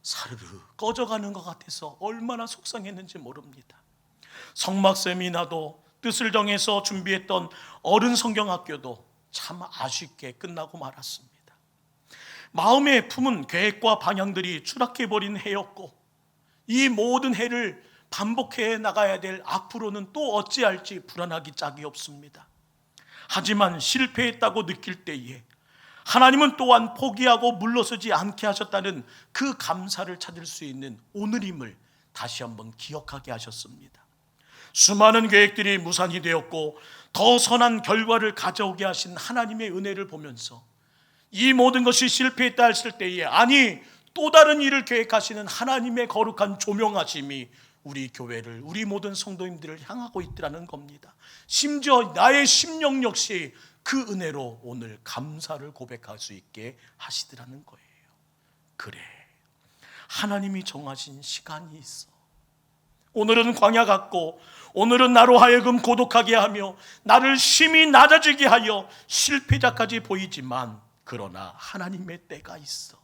사르르 꺼져가는 것 같아서 얼마나 속상했는지 모릅니다. 성막 세미나도 뜻을 정해서 준비했던 어른 성경학교도 참 아쉽게 끝나고 말았습니다. 마음에 품은 계획과 방향들이 추락해버린 해였고, 이 모든 해를 반복해 나가야 될 앞으로는 또 어찌할지 불안하기 짝이 없습니다. 하지만 실패했다고 느낄 때에 하나님은 또한 포기하고 물러서지 않게 하셨다는 그 감사를 찾을 수 있는 오늘임을 다시 한번 기억하게 하셨습니다. 수많은 계획들이 무산이 되었고 더 선한 결과를 가져오게 하신 하나님의 은혜를 보면서 이 모든 것이 실패했다 했을 때에, 아니 또 다른 일을 계획하시는 하나님의 거룩한 조명하심이 우리 교회를, 우리 모든 성도님들을 향하고 있더라는 겁니다. 심지어 나의 심령 역시 그 은혜로 오늘 감사를 고백할 수 있게 하시더라는 거예요. 그래, 하나님이 정하신 시간이 있어. 오늘은 광야 같고, 오늘은 나로 하여금 고독하게 하며 나를 심히 낮아지게 하여 실패자까지 보이지만, 그러나 하나님의 때가 있어.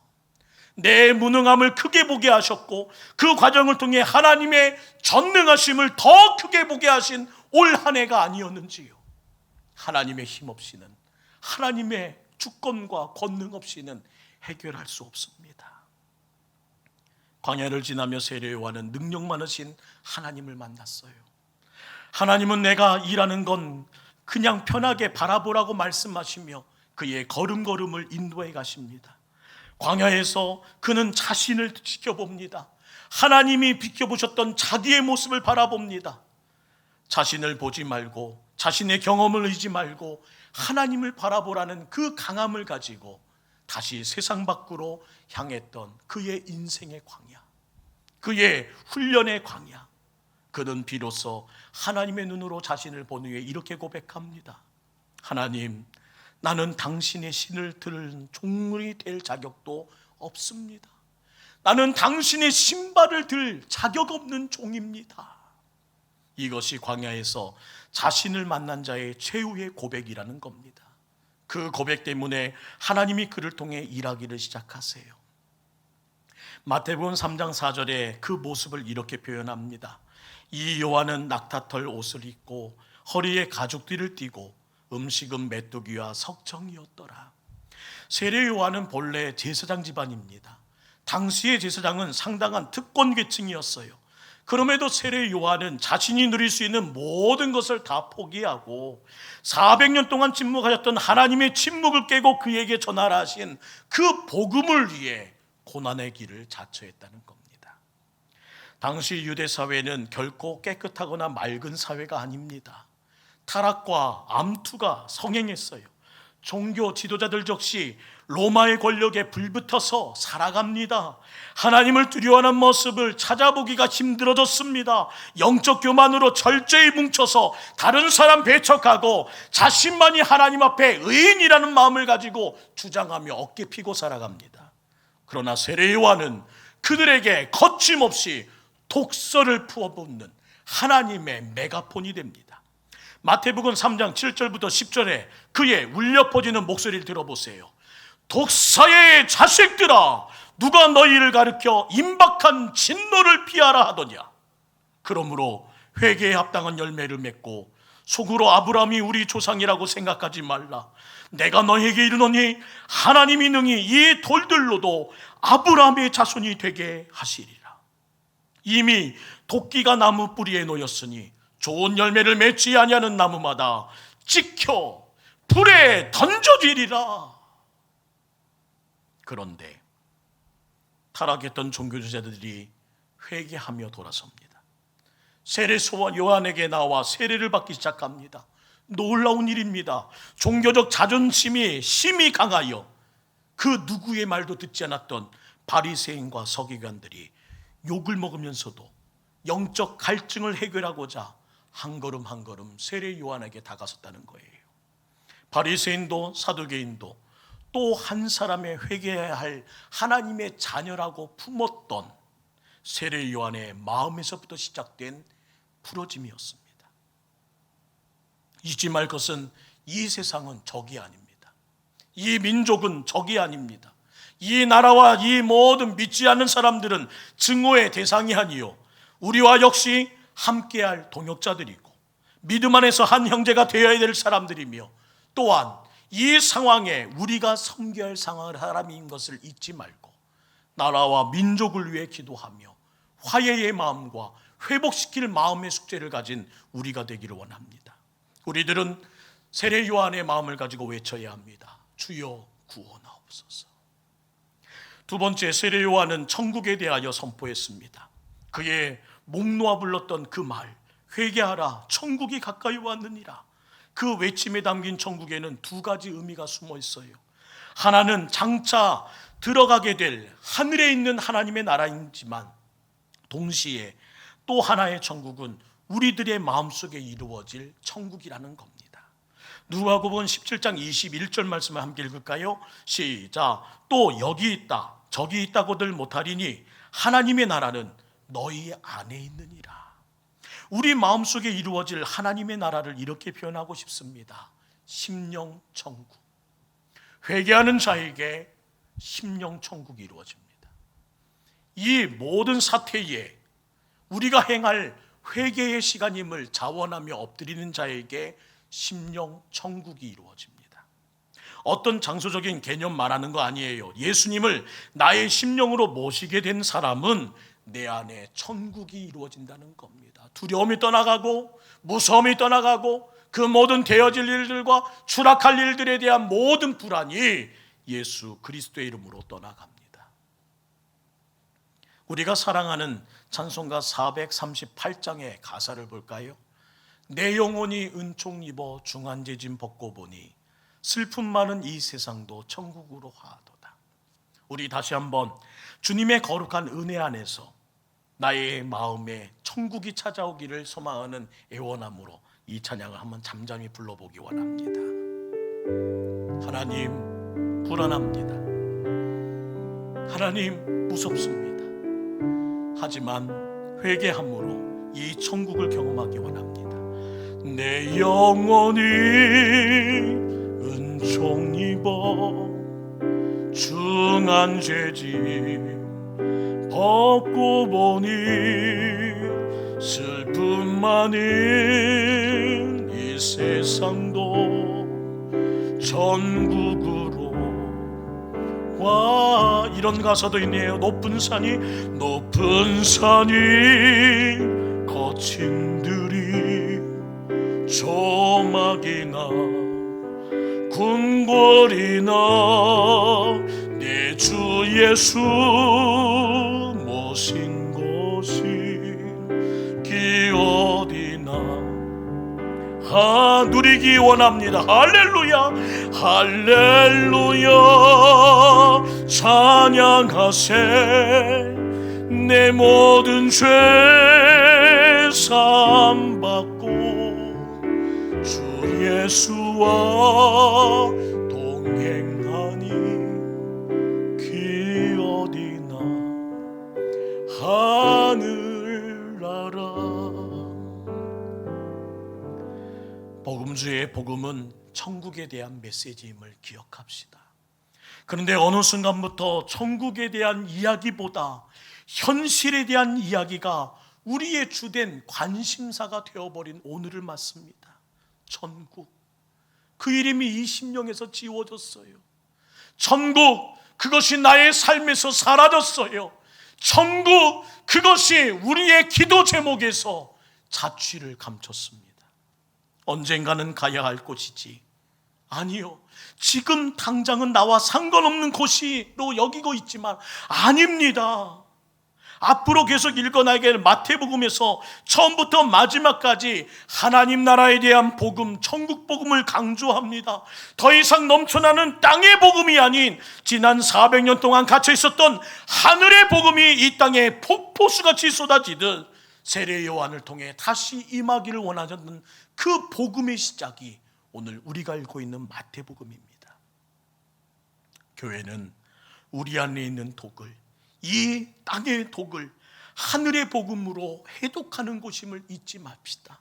내 무능함을 크게 보게 하셨고, 그 과정을 통해 하나님의 전능하심을 더 크게 보게 하신 올 한 해가 아니었는지요. 하나님의 힘 없이는, 하나님의 주권과 권능 없이는 해결할 수 없습니다. 광야를 지나며 세례 요한은 능력 많으신 하나님을 만났어요. 하나님은 내가 일하는 건 그냥 편하게 바라보라고 말씀하시며 그의 걸음걸음을 인도해 가십니다. 광야에서 그는 자신을 지켜봅니다. 하나님이 비켜보셨던 자기의 모습을 바라봅니다. 자신을 보지 말고, 자신의 경험을 의지 말고 하나님을 바라보라는 그 강함을 가지고 다시 세상 밖으로 향했던 그의 인생의 광야, 그의 훈련의 광야. 그는 비로소 하나님의 눈으로 자신을 본 후에 이렇게 고백합니다. 하나님, 나는 당신의 신을 들은 종이 될 자격도 없습니다. 나는 당신의 신발을 들 자격 없는 종입니다. 이것이 광야에서 자신을 만난 자의 최후의 고백이라는 겁니다. 그 고백 때문에 하나님이 그를 통해 일하기를 시작하세요. 마태복음 3장 4절에 그 모습을 이렇게 표현합니다. 이 요한은 낙타털 옷을 입고 허리에 가죽띠를 띠고 음식은 메뚜기와 석청이었더라. 세례 요한은 본래 제사장 집안입니다. 당시의 제사장은 상당한 특권 계층이었어요. 그럼에도 세례 요한은 자신이 누릴 수 있는 모든 것을 다 포기하고 400년 동안 침묵하셨던 하나님의 침묵을 깨고 그에게 전하라 하신 그 복음을 위해 고난의 길을 자처했다는 겁니다. 당시 유대 사회는 결코 깨끗하거나 맑은 사회가 아닙니다. 타락과 암투가 성행했어요. 종교 지도자들 역시 로마의 권력에 불붙어서 살아갑니다. 하나님을 두려워하는 모습을 찾아보기가 힘들어졌습니다. 영적 교만으로 철저히 뭉쳐서 다른 사람 배척하고 자신만이 하나님 앞에 의인이라는 마음을 가지고 주장하며 어깨 피고 살아갑니다. 그러나 세례 요한은 그들에게 거침없이 독서를 부어붓는 하나님의 메가폰이 됩니다. 마태복음 3장 7절부터 10절에 그의 울려 퍼지는 목소리를 들어보세요. 독사의 자식들아, 누가 너희를 가르쳐 임박한 진노를 피하라 하더냐. 그러므로 회개에 합당한 열매를 맺고 속으로 아브라함이 우리 조상이라고 생각하지 말라. 내가 너희에게 이르노니 하나님이 능히 이 돌들로도 아브라함의 자손이 되게 하시리라. 이미 도끼가 나무 뿌리에 놓였으니 좋은 열매를 맺지 아니하는 나무마다 찍혀 불에 던져지리라. 그런데 타락했던 종교주자들이 회개하며 돌아섭니다. 세례소와 요한에게 나와 세례를 받기 시작합니다. 놀라운 일입니다. 종교적 자존심이 심히 강하여 그 누구의 말도 듣지 않았던 바리새인과 서기관들이 욕을 먹으면서도 영적 갈증을 해결하고자 한 걸음 한 걸음 세례 요한에게 다가섰다는 거예요. 바리새인도 사두개인도 또 한 사람의 회개해야 할 하나님의 자녀라고 품었던 세례 요한의 마음에서부터 시작된 부러짐이었습니다. 잊지 말 것은 이 세상은 적이 아닙니다. 이 민족은 적이 아닙니다. 이 나라와 이 모든 믿지 않는 사람들은 증오의 대상이 아니요 우리와 역시 함께할 동역자들이고 믿음 안에서 한 형제가 되어야 될 사람들이며 또한 이 상황에 우리가 섬겨야 할 사람인 것을 잊지 말고 나라와 민족을 위해 기도하며 화해의 마음과 회복시킬 마음의 숙제를 가진 우리가 되기를 원합니다. 우리들은 세례 요한의 마음을 가지고 외쳐야 합니다. 주여 구원하옵소서. 두 번째, 세례 요한은 천국에 대하여 선포했습니다. 그의 목 놓아 불렀던 그 말, 회개하라 천국이 가까이 왔느니라. 그 외침에 담긴 천국에는 두 가지 의미가 숨어 있어요. 하나는 장차 들어가게 될 하늘에 있는 하나님의 나라이지만 동시에 또 하나의 천국은 우리들의 마음속에 이루어질 천국이라는 겁니다. 누가복음 17장 21절 말씀을 함께 읽을까요? 시작. 또 여기 있다 저기 있다고들 못하리니 하나님의 나라는 너희 안에 있느니라. 우리 마음속에 이루어질 하나님의 나라를 이렇게 표현하고 싶습니다. 심령 천국. 회개하는 자에게 심령 천국이 이루어집니다. 이 모든 사태에 우리가 행할 회개의 시간임을 자원하며 엎드리는 자에게 심령 천국이 이루어집니다. 어떤 장소적인 개념 말하는 거 아니에요. 예수님을 나의 심령으로 모시게 된 사람은 내 안에 천국이 이루어진다는 겁니다. 두려움이 떠나가고 무서움이 떠나가고 그 모든 되어질 일들과 추락할 일들에 대한 모든 불안이 예수 그리스도의 이름으로 떠나갑니다. 우리가 사랑하는 찬송가 438장의 가사를 볼까요? 내 영혼이 은총 입어 중한제짐 벗고 보니 슬픔 많은 이 세상도 천국으로 하도다. 우리 다시 한번 주님의 거룩한 은혜 안에서 나의 마음에 천국이 찾아오기를 소망하는 애원함으로 이 찬양을 한번 잠잠히 불러보기 원합니다. 하나님, 불안합니다. 하나님, 무섭습니다. 하지만 회개함으로 이 천국을 경험하기 원합니다. 내 영혼이 은총 입어 중한 죄짐 벗고 보니 슬픔 많은 이 세상도 천국으로 와. 이런 가사도 있네요. 높은 산이 거친 들이 조막이나 궁궐이나 내 주 예수 모신 곳이 기 어디나 누리기 원합니다. 할렐루야, 할렐루야. 찬양하세. 내 모든 죄 사함 받고 주 예수와 동행하니 기 어디나 하늘나라. 복음주의 복음은 천국에 대한 메시지임을 기억합시다. 그런데 어느 순간부터 천국에 대한 이야기보다 현실에 대한 이야기가 우리의 주된 관심사가 되어버린 오늘을 맞습니다. 천국, 그 이름이 이 심령에서 지워졌어요. 천국, 그것이 나의 삶에서 사라졌어요. 천국, 그것이 우리의 기도 제목에서 자취를 감췄습니다. 언젠가는 가야 할 곳이지. 아니요, 지금 당장은 나와 상관없는 곳이로 여기고 있지만 아닙니다. 앞으로 계속 읽어나가게 마태복음에서 처음부터 마지막까지 하나님 나라에 대한 복음, 천국 복음을 강조합니다. 더 이상 넘쳐나는 땅의 복음이 아닌 지난 400년 동안 갇혀 있었던 하늘의 복음이 이 땅에 폭포수같이 쏟아지듯 세례 요한을 통해 다시 임하기를 원하는 그 복음의 시작이 오늘 우리가 읽고 있는 마태복음입니다. 교회는 우리 안에 있는 독을, 이 땅의 독을 하늘의 복음으로 해독하는 곳임을 잊지 맙시다.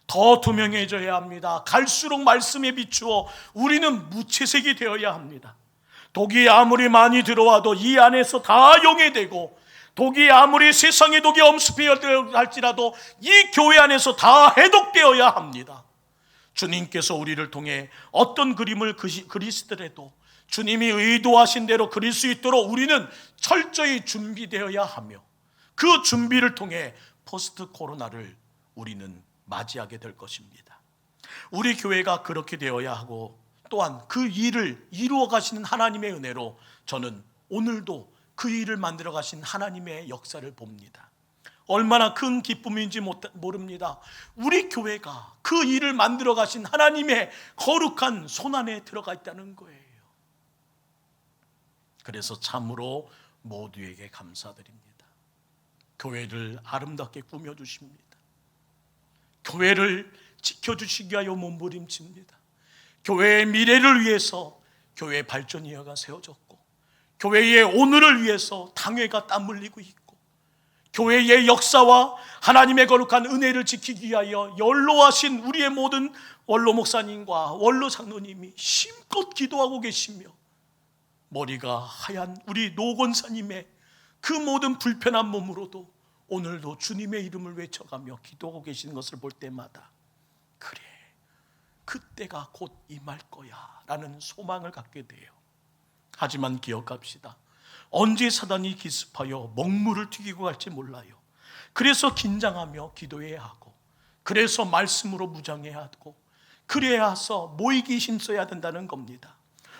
더 투명해져야 합니다. 갈수록 말씀에 비추어 우리는 무채색이 되어야 합니다. 독이 아무리 많이 들어와도 이 안에서 다 용해되고, 독이 아무리 세상의 독이 엄습해야 할지라도 이 교회 안에서 다 해독되어야 합니다. 주님께서 우리를 통해 어떤 그림을 그리시더라도 주님이 의도하신 대로 그릴 수 있도록 우리는 철저히 준비되어야 하며, 그 준비를 통해 포스트 코로나를 우리는 맞이하게 될 것입니다. 우리 교회가 그렇게 되어야 하고, 또한 그 일을 이루어 가시는 하나님의 은혜로 저는 오늘도 그 일을 만들어 가신 하나님의 역사를 봅니다. 얼마나 큰 기쁨인지 모릅니다. 우리 교회가 그 일을 만들어 가신 하나님의 거룩한 손안에 들어가 있다는 거예요. 그래서 참으로 모두에게 감사드립니다. 교회를 아름답게 꾸며주십니다. 교회를 지켜주시기 위하여 몸부림칩니다. 교회의 미래를 위해서 교회 발전위원회가 세워졌고, 교회의 오늘을 위해서 당회가 땀 흘리고 있고, 교회의 역사와 하나님의 거룩한 은혜를 지키기 위하여 연로하신 우리의 모든 원로 목사님과 원로 장로님이 힘껏 기도하고 계시며, 머리가 하얀 우리 노 권사님의 그 모든 불편한 몸으로도 오늘도 주님의 이름을 외쳐가며 기도하고 계시는 것을 볼 때마다, 그래, 그때가 곧 임할 거야 라는 소망을 갖게 돼요. 하지만 기억합시다. 언제 사단이 기습하여 먹물을 튀기고 갈지 몰라요. 그래서 긴장하며 기도해야 하고, 그래서 말씀으로 무장해야 하고, 그래야 해서 모이기 힘써야 된다는 겁니다.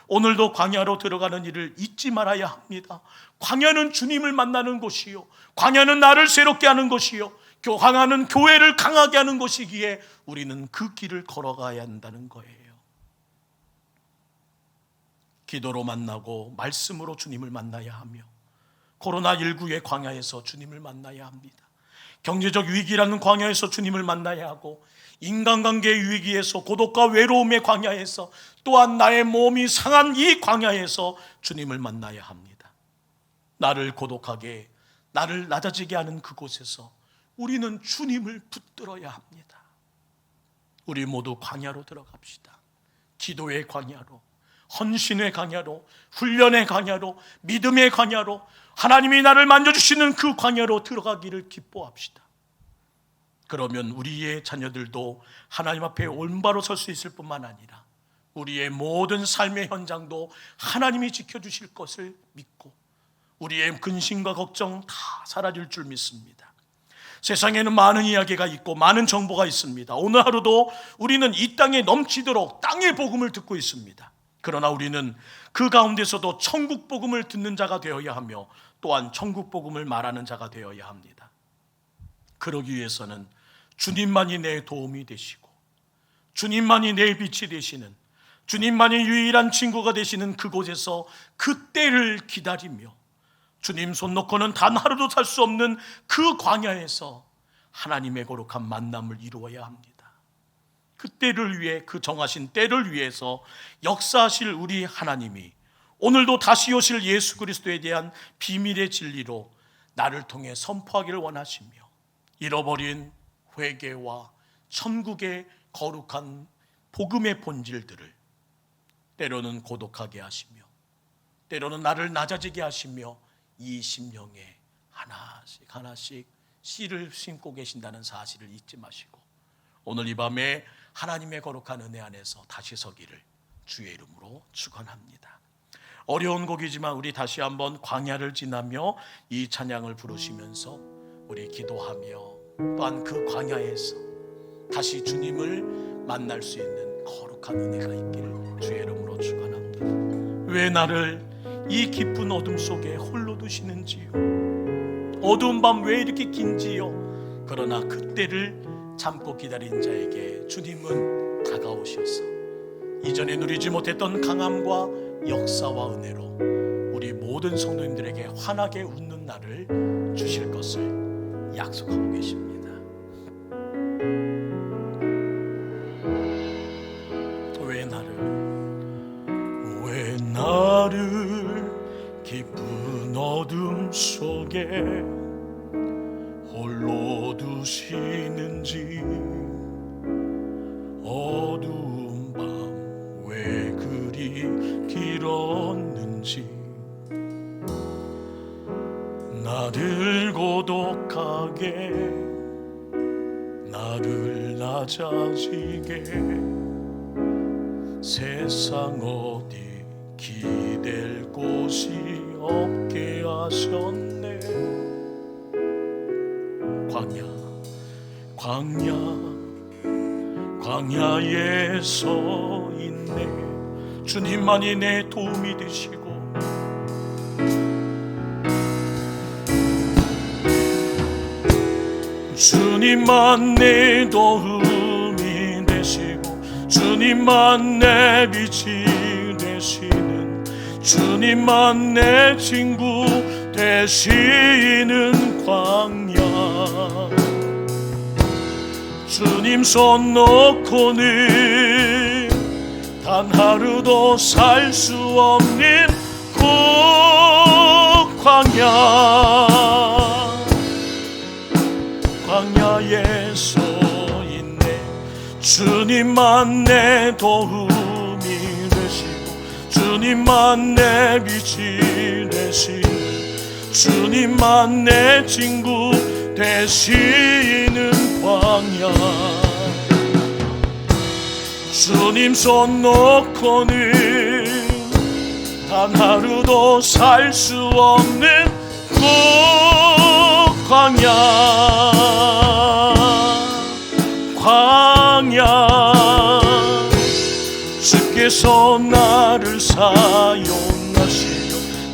오늘도 광야로 들어가는 일을 잊지 말아야 합니다. 광야는 주님을 만나는 곳이요, 광야는 나를 새롭게 하는 곳이요, 광야는 교회를 강하게 하는 곳이기에 우리는 그 길을 걸어가야 한다는 거예요. 기도로 만나고 말씀으로 주님을 만나야 하며, 코로나19의 광야에서 주님을 만나야 합니다. 경제적 위기라는 광야에서 주님을 만나야 하고, 인간관계의 위기에서, 고독과 외로움의 광야에서, 또한 나의 몸이 상한 이 광야에서 주님을 만나야 합니다. 나를 고독하게, 나를 낮아지게 하는 그곳에서 우리는 주님을 붙들어야 합니다. 우리 모두 광야로 들어갑시다. 기도의 광야로, 헌신의 광야로, 훈련의 광야로, 믿음의 광야로, 하나님이 나를 만져주시는 그 광야로 들어가기를 기뻐합시다. 그러면 우리의 자녀들도 하나님 앞에 올바로 설 수 있을 뿐만 아니라 우리의 모든 삶의 현장도 하나님이 지켜주실 것을 믿고 우리의 근심과 걱정 다 사라질 줄 믿습니다. 세상에는 많은 이야기가 있고 많은 정보가 있습니다. 오늘 하루도 우리는 이 땅에 넘치도록 땅의 복음을 듣고 있습니다. 그러나 우리는 그 가운데서도 천국 복음을 듣는 자가 되어야 하며, 또한 천국 복음을 말하는 자가 되어야 합니다. 그러기 위해서는 주님만이 내 도움이 되시고, 주님만이 내 빛이 되시는, 주님만이 유일한 친구가 되시는 그곳에서 그 때를 기다리며, 주님 손 놓고는 단 하루도 살 수 없는 그 광야에서 하나님의 거룩한 만남을 이루어야 합니다. 그 때를 위해, 그 정하신 때를 위해서 역사하실 우리 하나님이 오늘도 다시 오실 예수 그리스도에 대한 비밀의 진리로 나를 통해 선포하기를 원하시며, 잃어버린 회개와 천국의 거룩한 복음의 본질들을 때로는 고독하게 하시며, 때로는 나를 낮아지게 하시며, 이 심령에 하나씩 하나씩 씨를 심고 계신다는 사실을 잊지 마시고, 오늘 이 밤에 하나님의 거룩한 은혜 안에서 다시 서기를 주의 이름으로 축원합니다. 어려운 곡이지만 우리 다시 한번 광야를 지나며 이 찬양을 부르시면서 우리 기도하며, 또한 그 광야에서 다시 주님을 만날 수 있는 거룩한 은혜가 있기를 주의 이름으로 축원합니다. 왜 나를 이 깊은 어둠 속에 홀로 두시는지요? 어두운 밤 왜 이렇게 긴지요? 그러나 그때를 참고 기다린 자에게 주님은 다가오셔서 이전에 누리지 못했던 강함과 역사와 은혜로 우리 모든 성도님들에게 환하게 웃는 날을 주실 것을 약속하고 계십니다. 왜 나를 깊은 어둠 속에 홀로 두시는지, 어두운 밤 왜 그리 길었는지, 나를 고독하게, 나를 낮아지게, 세상 어디 기댈 곳이 없게 하셨네. 광야에 서 있네. 주님만이 내 도움이 되시고, 주님만 내 도움이 되시고, 주님만 내 빛이 되시는, 주님만 내 친구 되시는 광야. 주님 손 놓고는 단 하루도 살 수 없는 곳. 광야에 서 있네. 주님만 내 도움이 되시고 주님만 내 빛이 되시는 주님만 내 친구 되시는 광야. 주님 손 놓고는 단 하루도 살 수 없는 그 광야. 주께서 나를 사용하시려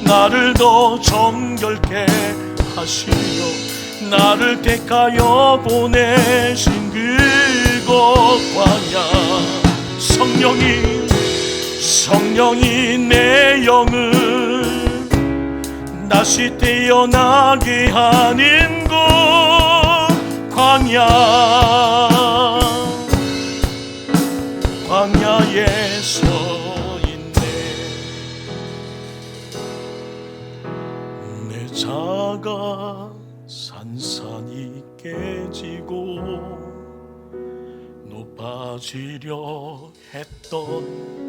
나를 더 정결케 하시려 나를 택하여 보내신 그곳 광야. 성령이 내 영을 다시 태어나게 하는 곳 광야. 광야에 서 있네. 내 자가 산산이 깨지고 높아지려 했던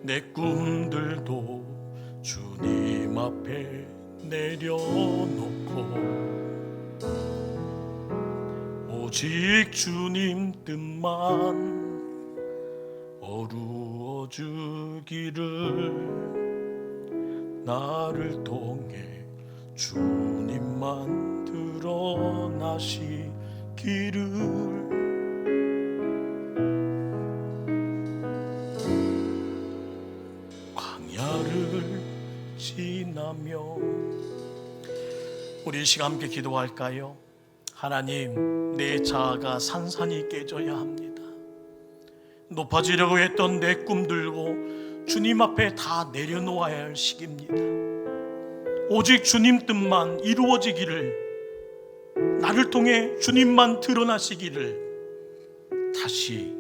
내 꿈들도 주님 앞에 내려놓고 오직 주님 뜻만 어루어 주기를 나를 통해 주님만 드러나시기를. 광야를 지나며 우리 이 시간 함께 기도할까요? 하나님, 내 자아가 산산이 깨져야 합니다. 높아지려고 했던 내 꿈들고 주님 앞에 다 내려놓아야 할 시기입니다. 오직 주님 뜻만 이루어지기를, 나를 통해 주님만 드러나시기를 다시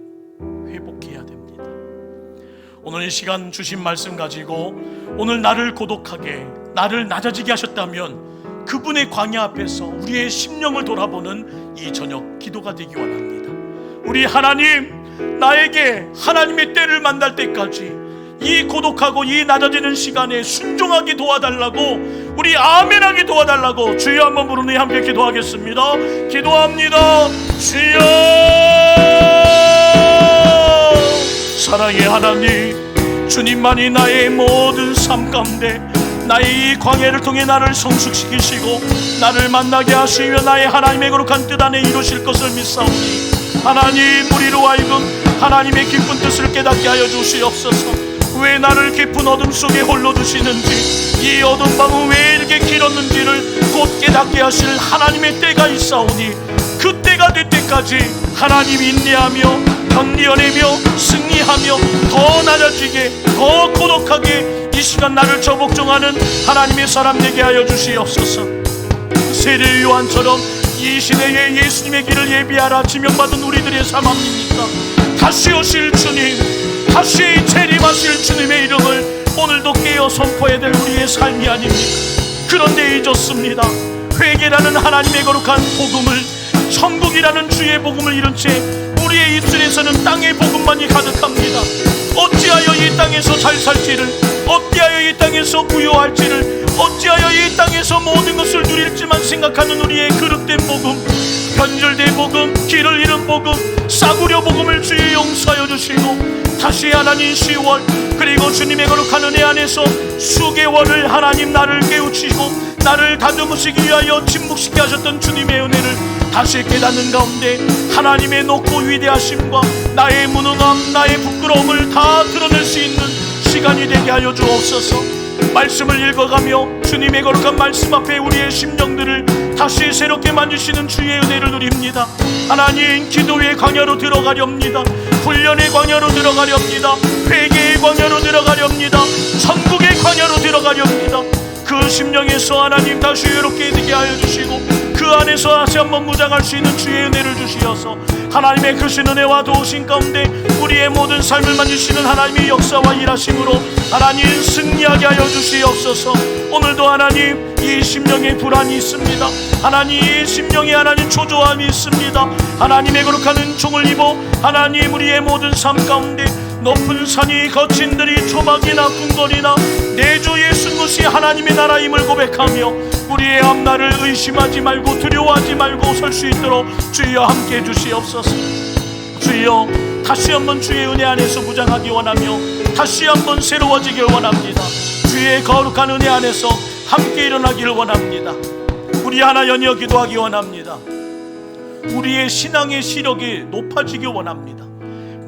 회복해야 됩니다. 오늘 이 시간 주신 말씀 가지고 오늘 나를 고독하게, 나를 낮아지게 하셨다면 그분의 광야 앞에서 우리의 심령을 돌아보는 이 저녁 기도가 되기 원합니다. 우리 하나님, 나에게 하나님의 때를 만날 때까지 이 고독하고 이 낮아지는 시간에 순종하게 도와달라고, 우리 아멘하게 도와달라고 주여 한번 부르니 함께 기도하겠습니다. 기도합니다. 주여. 사랑의 하나님, 주님만이 나의 모든 삶 가운데 나의 이 광야를 통해 나를 성숙시키시고 나를 만나게 하시며 나의 하나님의 거룩한 뜻 안에 이루실 것을 믿사오니, 하나님, 우리로 하여금 하나님의 깊은 뜻을 깨닫게 하여 주시옵소서. 왜 나를 깊은 어둠 속에 홀로 두시는지, 이 어둠 밤은 왜 이렇게 길었는지를 곧 깨닫게 하실 하나님의 때가 있사오니, 그 때가 될 때까지 하나님 인내하며 견디어내며 승리하며 더 낮아지게, 더 고독하게 이 시간 나를 저복종하는 하나님의 사람 되게 하여 주시옵소서. 세례 요한처럼 이 시대에 예수님의 길을 예비하라 지명받은 우리들의 삶 아닙니까? 다시 오실 주님, 다시 재림하실 주님의 이름을 오늘도 깨어 선포해야 될 우리의 삶이 아닙니까? 그런데 잊었습니다. 회개라는 하나님의 거룩한 복음을, 천국이라는 주의 복음을 잃은 채 우리의 입술에서는 땅의 복음만이 가득합니다. 어찌하여 이 땅에서 잘 살지를, 어찌하여 이 땅에서 부유할지를, 어찌하여 이 땅에서 모든 것을 누릴지만 생각하는 우리의 그릇된 복음, 변절된 복음, 길을 잃은 복음, 싸구려 복음을 주의 용서하여 주시고, 다시 하나님 10월 그리고 주님의 거룩한 은혜 안에서 수개월을 하나님 나를 깨우치고 나를 다듬으시기 위하여 침묵시게 하셨던 주님의 은혜를 다시 깨닫는 가운데 하나님의 높고 위대하심과 나의 무능함, 나의 부끄러움을 다 드러낼 수 있는 시간이 되게 하여 주옵소서. 말씀을 읽어가며 주님의 거룩한 말씀 앞에 우리의 심령들을 다시 새롭게 만드시는 주의 은혜를 누립니다. 하나님, 기도의 광야로 들어가렵니다. 훈련의 광야로 들어가렵니다. 회개의 광야로 들어가렵니다. 천국의 광야로 들어가렵니다. 그 심령에서 하나님 다시 외롭게 되게 하여 주시고 그 안에서 다시 한번 무장할 수 있는 주의 은혜를 주시어서 하나님의 크신 은혜와 도우신 가운데 우리의 모든 삶을 만지시는 하나님의 역사와 일하심으로 하나님 승리하게 하여 주시옵소서. 오늘도 하나님 이 심령에 불안이 있습니다. 하나님 이 심령에 하나님 초조함이 있습니다. 하나님의 거룩한 은총을 입어 하나님 우리의 모든 삶 가운데 높은 산이 거친 들이 초막이나 궁궐이나 내 주 예수 그리스도의 하나님의 나라임을 고백하며 우리의 앞날을 의심하지 말고 두려워하지 말고 설 수 있도록 주여 함께해 주시옵소서. 주여 다시 한번 주의 은혜 안에서 무장하기 원하며 다시 한번 새로워지길 원합니다. 주의 거룩한 은혜 안에서 함께 일어나기를 원합니다. 우리 하나 연이어 기도하기 원합니다. 우리의 신앙의 시력이 높아지기 원합니다.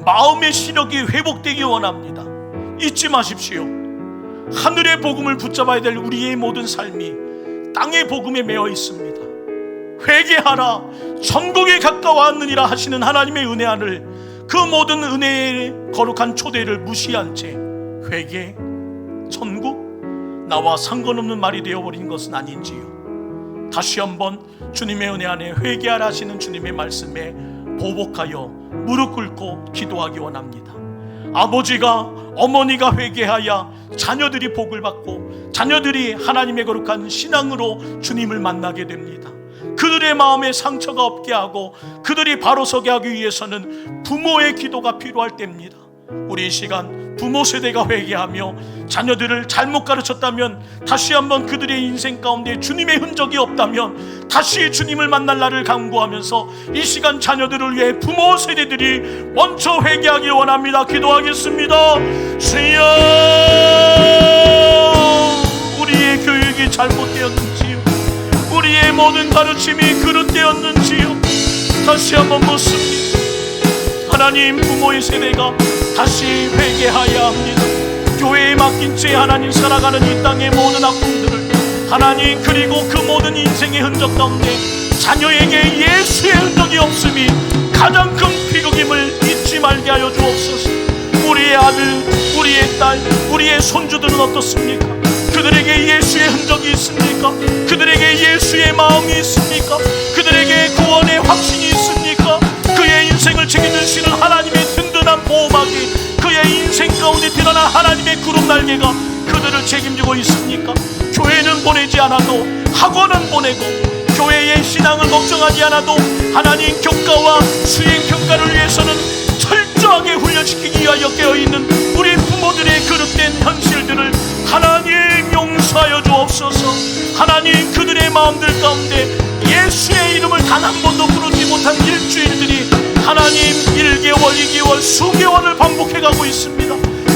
마음의 시력이 회복되기 원합니다. 잊지 마십시오. 하늘의 복음을 붙잡아야 될 우리의 모든 삶이 땅의 복음에 매여 있습니다. 회개하라 천국에 가까워왔느니라 하시는 하나님의 은혜 안을 그 모든 은혜의 거룩한 초대를 무시한 채 회개, 천국, 나와 상관없는 말이 되어버린 것은 아닌지요. 다시 한번 주님의 은혜 안에 회개하라 하시는 주님의 말씀에 보복하여 무릎 꿇고 기도하기 원합니다. 아버지가 어머니가 회개하여 자녀들이 복을 받고 자녀들이 하나님의 거룩한 신앙으로 주님을 만나게 됩니다. 그들의 마음에 상처가 없게 하고 그들이 바로 서게 하기 위해서는 부모의 기도가 필요할 때입니다. 우리 이 시간 부모 세대가 회개하며 자녀들을 잘못 가르쳤다면 다시 한번 그들의 인생 가운데 주님의 흔적이 없다면 다시 주님을 만날 날을 간구하면서 이 시간 자녀들을 위해 부모 세대들이 먼저 회개하길 원합니다. 기도하겠습니다. 주여, 우리의 교육이 잘못되었는지요, 우리의 모든 가르침이 그릇되었는지요, 다시 한번 묻습니다. 하나님, 부모의 세대가 다시 회개하여야 합니다. 교회에 맡긴 채 하나님 살아가는 이 땅의 모든 아픔들을 하나님, 그리고 그 모든 인생의 흔적 가운데 자녀에게 예수의 흔적이 없음이 가장 큰 비극임을 잊지 말게 하여 주옵소서. 우리의 아들, 우리의 딸, 우리의 손주들은 어떻습니까? 그들에게 예수의 흔적이 있습니까? 그들에게 예수의 마음이 있습니까? 그들에게 구원의 확신이 있습니까? 그의 인생을 책임지시는 하나님의 든든한 보호막이 그의 인생 가운데 드러난 하나님의 구름 날개가 그들을 책임지고 있습니까? 교회는 보내지 않아도 학원은 보내고 교회의 신앙을 걱정하지 않아도 하나님 교과와 수행 평가를 위해서는 철저하게 훈련시키기 위하여 깨어있는 우리 부모들의 그릇된 현실들을 하나님 용서하여 주옵소서. 하나님, 그들의 마음들 가운데 예수의 이름을 단 한 번도 부르지 못한 일주일들이 하나님 1개월, 2개월, 수개월을 반복해가고 있습니다.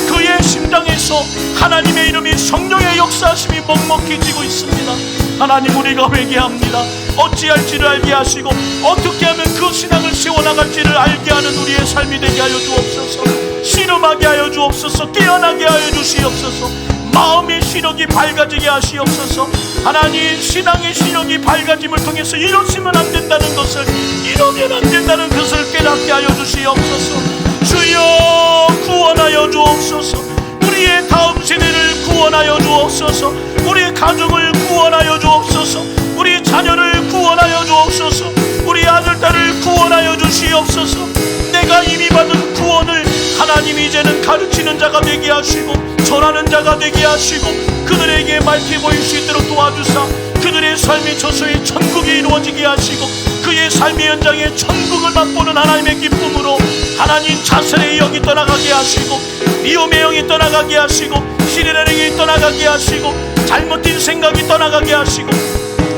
그의 심장에서 하나님의 이름이, 성령의 역사하심이 먹먹해지고 있습니다. 하나님, 우리가 회개합니다. 어찌할지를 알게 하시고 어떻게 하면 그 신앙을 세워나갈지를 알게 하는 우리의 삶이 되게 하여 주옵소서. 씨름하게 하여 주옵소서. 깨어나게 하여 주시옵소서. 마음의 시력이 밝아지게 하시옵소서. 하나님, 신앙의 시력이 밝아짐을 통해서 이러시면 안 된다는 것을, 이러면 안 된다는 것을 깨닫게 하여 주시옵소서. 주여, 구원하여 주옵소서. 우리의 다음 세대를 구원하여 주옵소서. 우리 가족을 구원하여 주옵소서. 우리 자녀를 구원하여 주옵소서. 우리 아들, 딸을 구원하여 주시옵소서. 내가 이미 받은 구원을 하나님 이제는 가르치는 자가 되게 하시고 전하는 자가 되게 하시고 그들에게 밝히 보일 수 있도록 도와주사 그들의 삶의 저소에 천국이 이루어지게 하시고 그의 삶의 현장에 천국을 맛보는 하나님의 기쁨으로 하나님, 자살의 영이 떠나가게 하시고 미움의 영이 떠나가게 하시고 시련의 영이 떠나가게 하시고 잘못된 생각이 떠나가게 하시고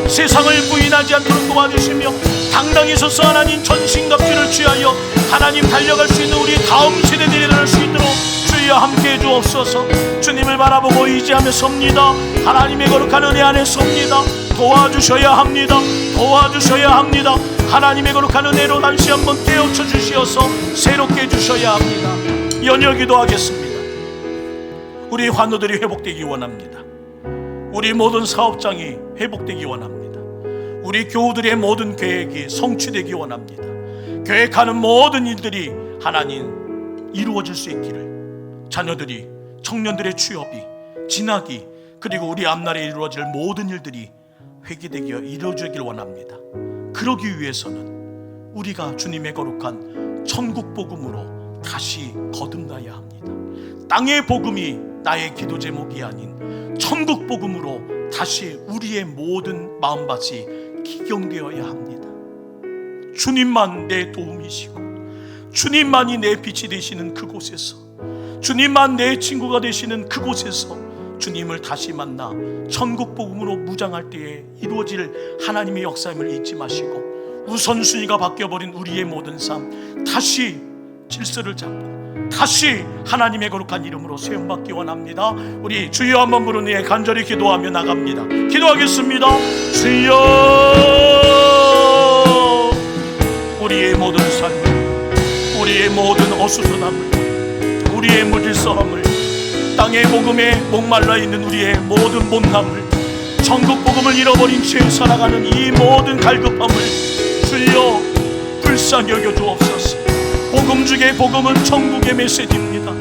세상을 부인하지 않도록 도와주시며 당당히 서서 하나님 전신갑주를 취하여 하나님 달려갈 수 있는 우리 다음 세대들이 일어날 수 있도록 주여 함께해 주옵소서. 주님을 바라보고 의지하며 섭니다. 하나님의 거룩한 은혜 안에 섭니다. 도와주셔야 합니다. 도와주셔야 합니다. 하나님의 거룩한 은혜로 다시 한번 깨우쳐 주시어서 새롭게 해주셔야 합니다. 연이어 기도하겠습니다. 우리 환우들이 회복되기 원합니다. 우리 모든 사업장이 회복되기 원합니다. 우리 교우들의 모든 계획이 성취되기 원합니다. 계획하는 모든 일들이 하나님 이루어질 수 있기를, 자녀들이, 청년들의 취업이, 진학이, 그리고 우리 앞날에 이루어질 모든 일들이 회개되기 이루어지길 원합니다. 그러기 위해서는 우리가 주님의 거룩한 천국 복음으로 다시 거듭나야 합니다. 땅의 복음이 나의 기도 제목이 아닌 천국 복음으로 다시 우리의 모든 마음밭이 기경되어야 합니다. 주님만 내 도움이시고 주님만이 내 빛이 되시는 그곳에서, 주님만 내 친구가 되시는 그곳에서 주님을 다시 만나 천국 복음으로 무장할 때에 이루어질 하나님의 역사임을 잊지 마시고, 우선순위가 바뀌어버린 우리의 모든 삶 다시 질서를 잡고 다시 하나님의 거룩한 이름으로 세움받기 원합니다. 우리 주여 한번 부르는 예 간절히 기도하며 나갑니다. 기도하겠습니다. 주여, 우리의 모든 삶을, 우리의 모든 어수선함을, 우리의 무질서함을, 땅의 복음에 목말라 있는 우리의 모든 못남을, 천국 복음을 잃어버린 채 살아가는 이 모든 갈급함을 주여 불쌍히 여겨 주옵소서. 복음 중에 복음은 천국의 메시지입니다.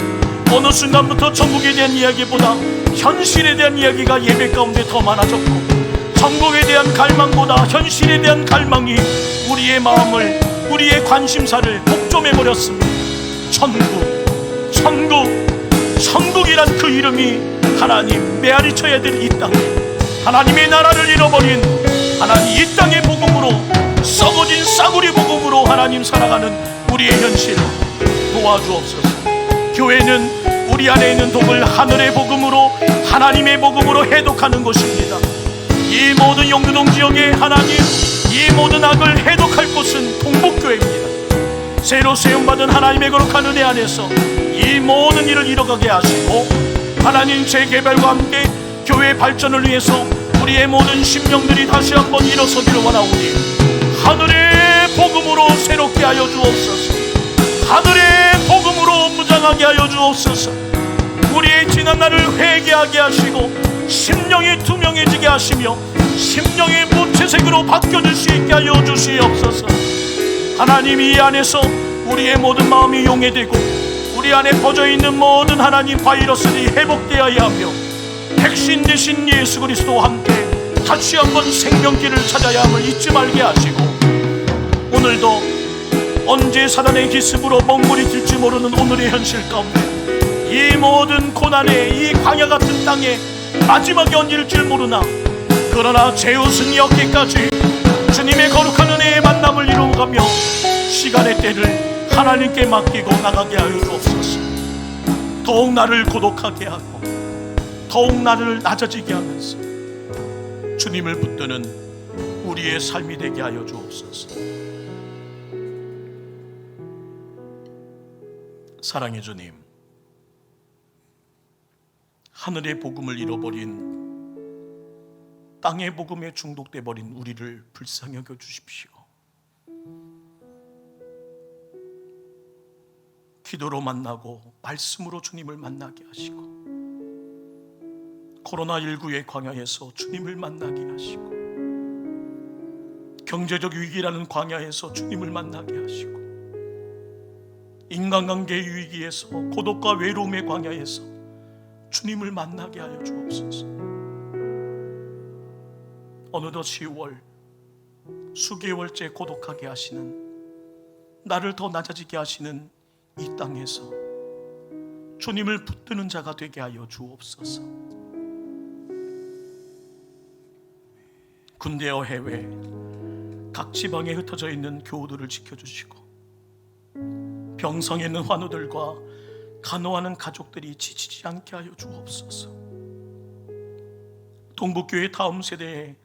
어느 순간부터 천국에 대한 이야기보다 현실에 대한 이야기가 예배 가운데 더 많아졌고, 천국에 대한 갈망보다 현실에 대한 갈망이 우리의 마음을, 우리의 관심사를 복종해버렸습니다. 천국이란 그 이름이 하나님 메아리 쳐야 될 이 땅에, 하나님의 나라를 잃어버린 하나님 이 땅의 복음으로, 썩어진 싸구리 복음으로 하나님 살아가는 우리의 현실 도와주옵소서. 교회는 우리 안에 있는 독을 하늘의 복음으로, 하나님의 복음으로 해독하는 것입니다. 이 모든 영두동 지역에 하나님, 이 모든 악을 해독할 곳은 동북교회입니다. 새로 세움받은 하나님의 거룩한 은혜 안에서 이 모든 일을 이뤄가게 하시고, 하나님 재개발과 함께 교회 발전을 위해서 우리의 모든 심령들이 다시 한번 일어서기를 원하오니 하늘의 복음으로 새롭게 하여 주옵소서. 하늘의 복음으로 무장하게 하여 주옵소서. 우리의 지난 날을 회개하게 하시고 심령이 투명해지게 하시며 심령의 무채색으로 바뀌어질 수 있게 하여 주시옵소서. 하나님, 이 안에서 우리의 모든 마음이 용해되고 우리 안에 퍼져있는 모든 하나님 바이러스들이 회복되어야 하며 백신 되신 예수 그리스도와 함께 다시 한번 생명길을 찾아야 함을 잊지 말게 하시고, 오늘도 언제 사단의 기습으로 먹물이 튈지 모르는 오늘의 현실 가운데 이 모든 고난의 이 광야 같은 땅에 마지막이 언제일 줄 모르나, 그러나 최후 승리 얻기까지 주님의 거룩한 은혜의 만남을 이루어가며 시간의 때를 하나님께 맡기고 나가게 하여 주옵소서. 더욱 나를 고독하게 하고 더욱 나를 낮아지게 하면서 주님을 붙드는 우리의 삶이 되게 하여 주옵소서. 사랑의 주님, 하늘의 복음을 잃어버린, 땅의 복음에 중독돼 버린 우리를 불쌍히 여겨 주십시오. 기도로 만나고 말씀으로 주님을 만나게 하시고, 코로나19의 광야에서 주님을 만나게 하시고, 경제적 위기라는 광야에서 주님을 만나게 하시고, 인간관계의 위기에서, 고독과 외로움의 광야에서 주님을 만나게 하여 주옵소서. 어느덧 10월, 수개월째 고독하게 하시는, 나를 더 낮아지게 하시는 이 땅에서 주님을 붙드는 자가 되게 하여 주옵소서. 군대와 해외 각 지방에 흩어져 있는 교우들을 지켜주시고, 병성에 있는 환우들과 간호하는 가족들이 지치지 않게 하여 주옵소서. 동북교회 다음 세대에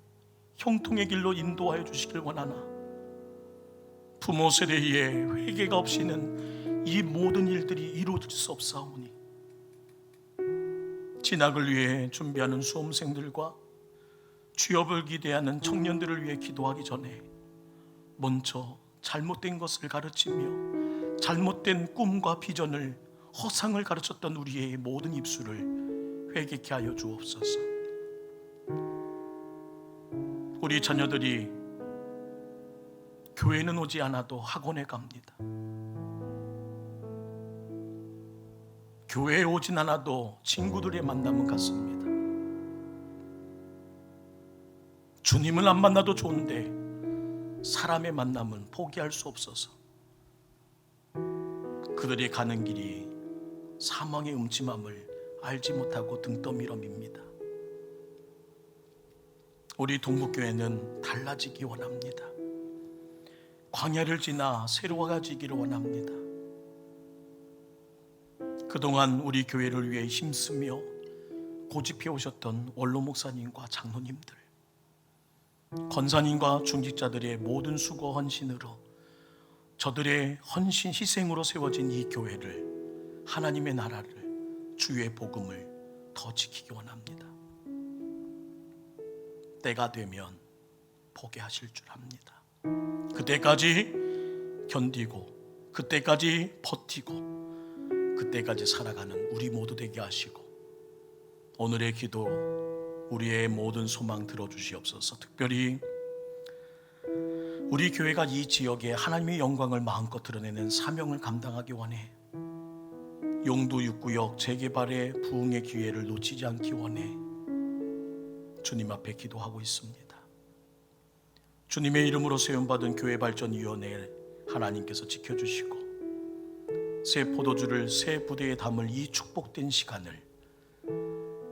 형통의 길로 인도하여 주시길 원하나, 부모 세대에 회개가 없이는 이 모든 일들이 이루어질 수 없사오니, 진학을 위해 준비하는 수험생들과 취업을 기대하는 청년들을 위해 기도하기 전에 먼저 잘못된 것을 가르치며 잘못된 꿈과 비전을, 허상을 가르쳤던 우리의 모든 입술을 회개케 하여 주옵소서. 우리 자녀들이 교회는 오지 않아도 학원에 갑니다. 교회에 오진 않아도 친구들의 만남은 같습니다. 주님을 안 만나도 좋은데 사람의 만남은 포기할 수 없어서 그들이 가는 길이 사망의 음침함을 알지 못하고 등 떠밀어 밉니다. 우리 동북교회는 달라지기 원합니다. 광야를 지나 새로워지기를 원합니다. 그동안 우리 교회를 위해 힘쓰며 고집해 오셨던 원로 목사님과 장로님들, 권사님과 중직자들의 모든 수고 헌신으로 저들의 헌신 희생으로 세워진 이 교회를, 하나님의 나라를, 주의 복음을 더 지키기 원합니다. 때가 되면 포기하실 줄 압니다. 그때까지 견디고, 그때까지 버티고, 그때까지 살아가는 우리 모두 되게 하시고, 오늘의 기도, 우리의 모든 소망 들어주시옵소서. 특별히 우리 교회가 이 지역에 하나님의 영광을 마음껏 드러내는 사명을 감당하기 원해. 용두 6구역 재개발의 부흥의 기회를 놓치지 않기 원해. 주님 앞에 기도하고 있습니다. 주님의 이름으로 세움받은 교회발전위원회 하나님께서 지켜주시고, 새 포도주를 새 부대에 담을 이 축복된 시간을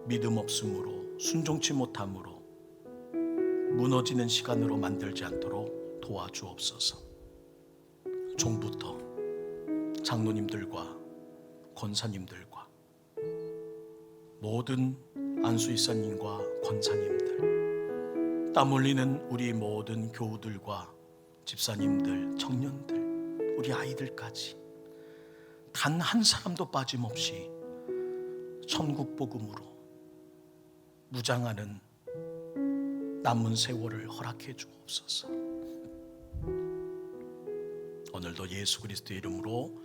믿음 없음으로, 순종치 못함으로 무너지는 시간으로 만들지 않도록 도와주옵소서. 종부터 장로님들과 권사님들과 모든 안수이사님과 권사님들, 땀 흘리는 우리 모든 교우들과 집사님들, 청년들, 우리 아이들까지 단 한 사람도 빠짐없이 천국 복음으로 무장하는 남은 세월을 허락해 주옵소서. 오늘도 예수 그리스도의 이름으로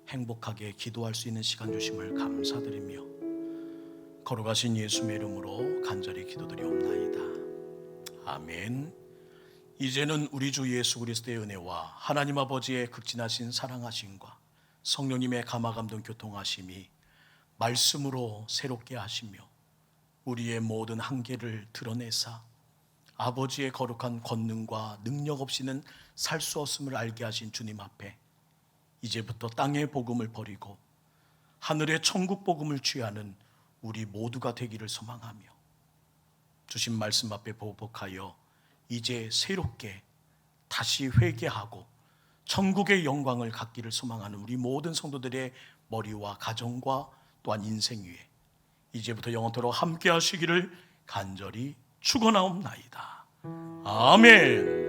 행복하게 기도할 수 있는 시간 주심을 감사드리며 걸어가신 예수의 이름으로 간절히 기도드리옵나이다. 아멘. 이제는 우리 주 예수 그리스도의 은혜와 하나님 아버지의 극진하신 사랑하심과 성령님의 감화감동 교통하심이 말씀으로 새롭게 하시며 우리의 모든 한계를 드러내사 아버지의 거룩한 권능과 능력 없이는 살 수 없음을 알게 하신 주님 앞에 이제부터 땅의 복음을 버리고 하늘의 천국 복음을 취하는 우리 모두가 되기를 소망하며 주신 말씀 앞에 보복하여 이제 새롭게 다시 회개하고 천국의 영광을 갖기를 소망하는 우리 모든 성도들의 머리와 가정과 또한 인생 위에 이제부터 영원토록 함께 하시기를 간절히 축원하옵나이다. 아멘.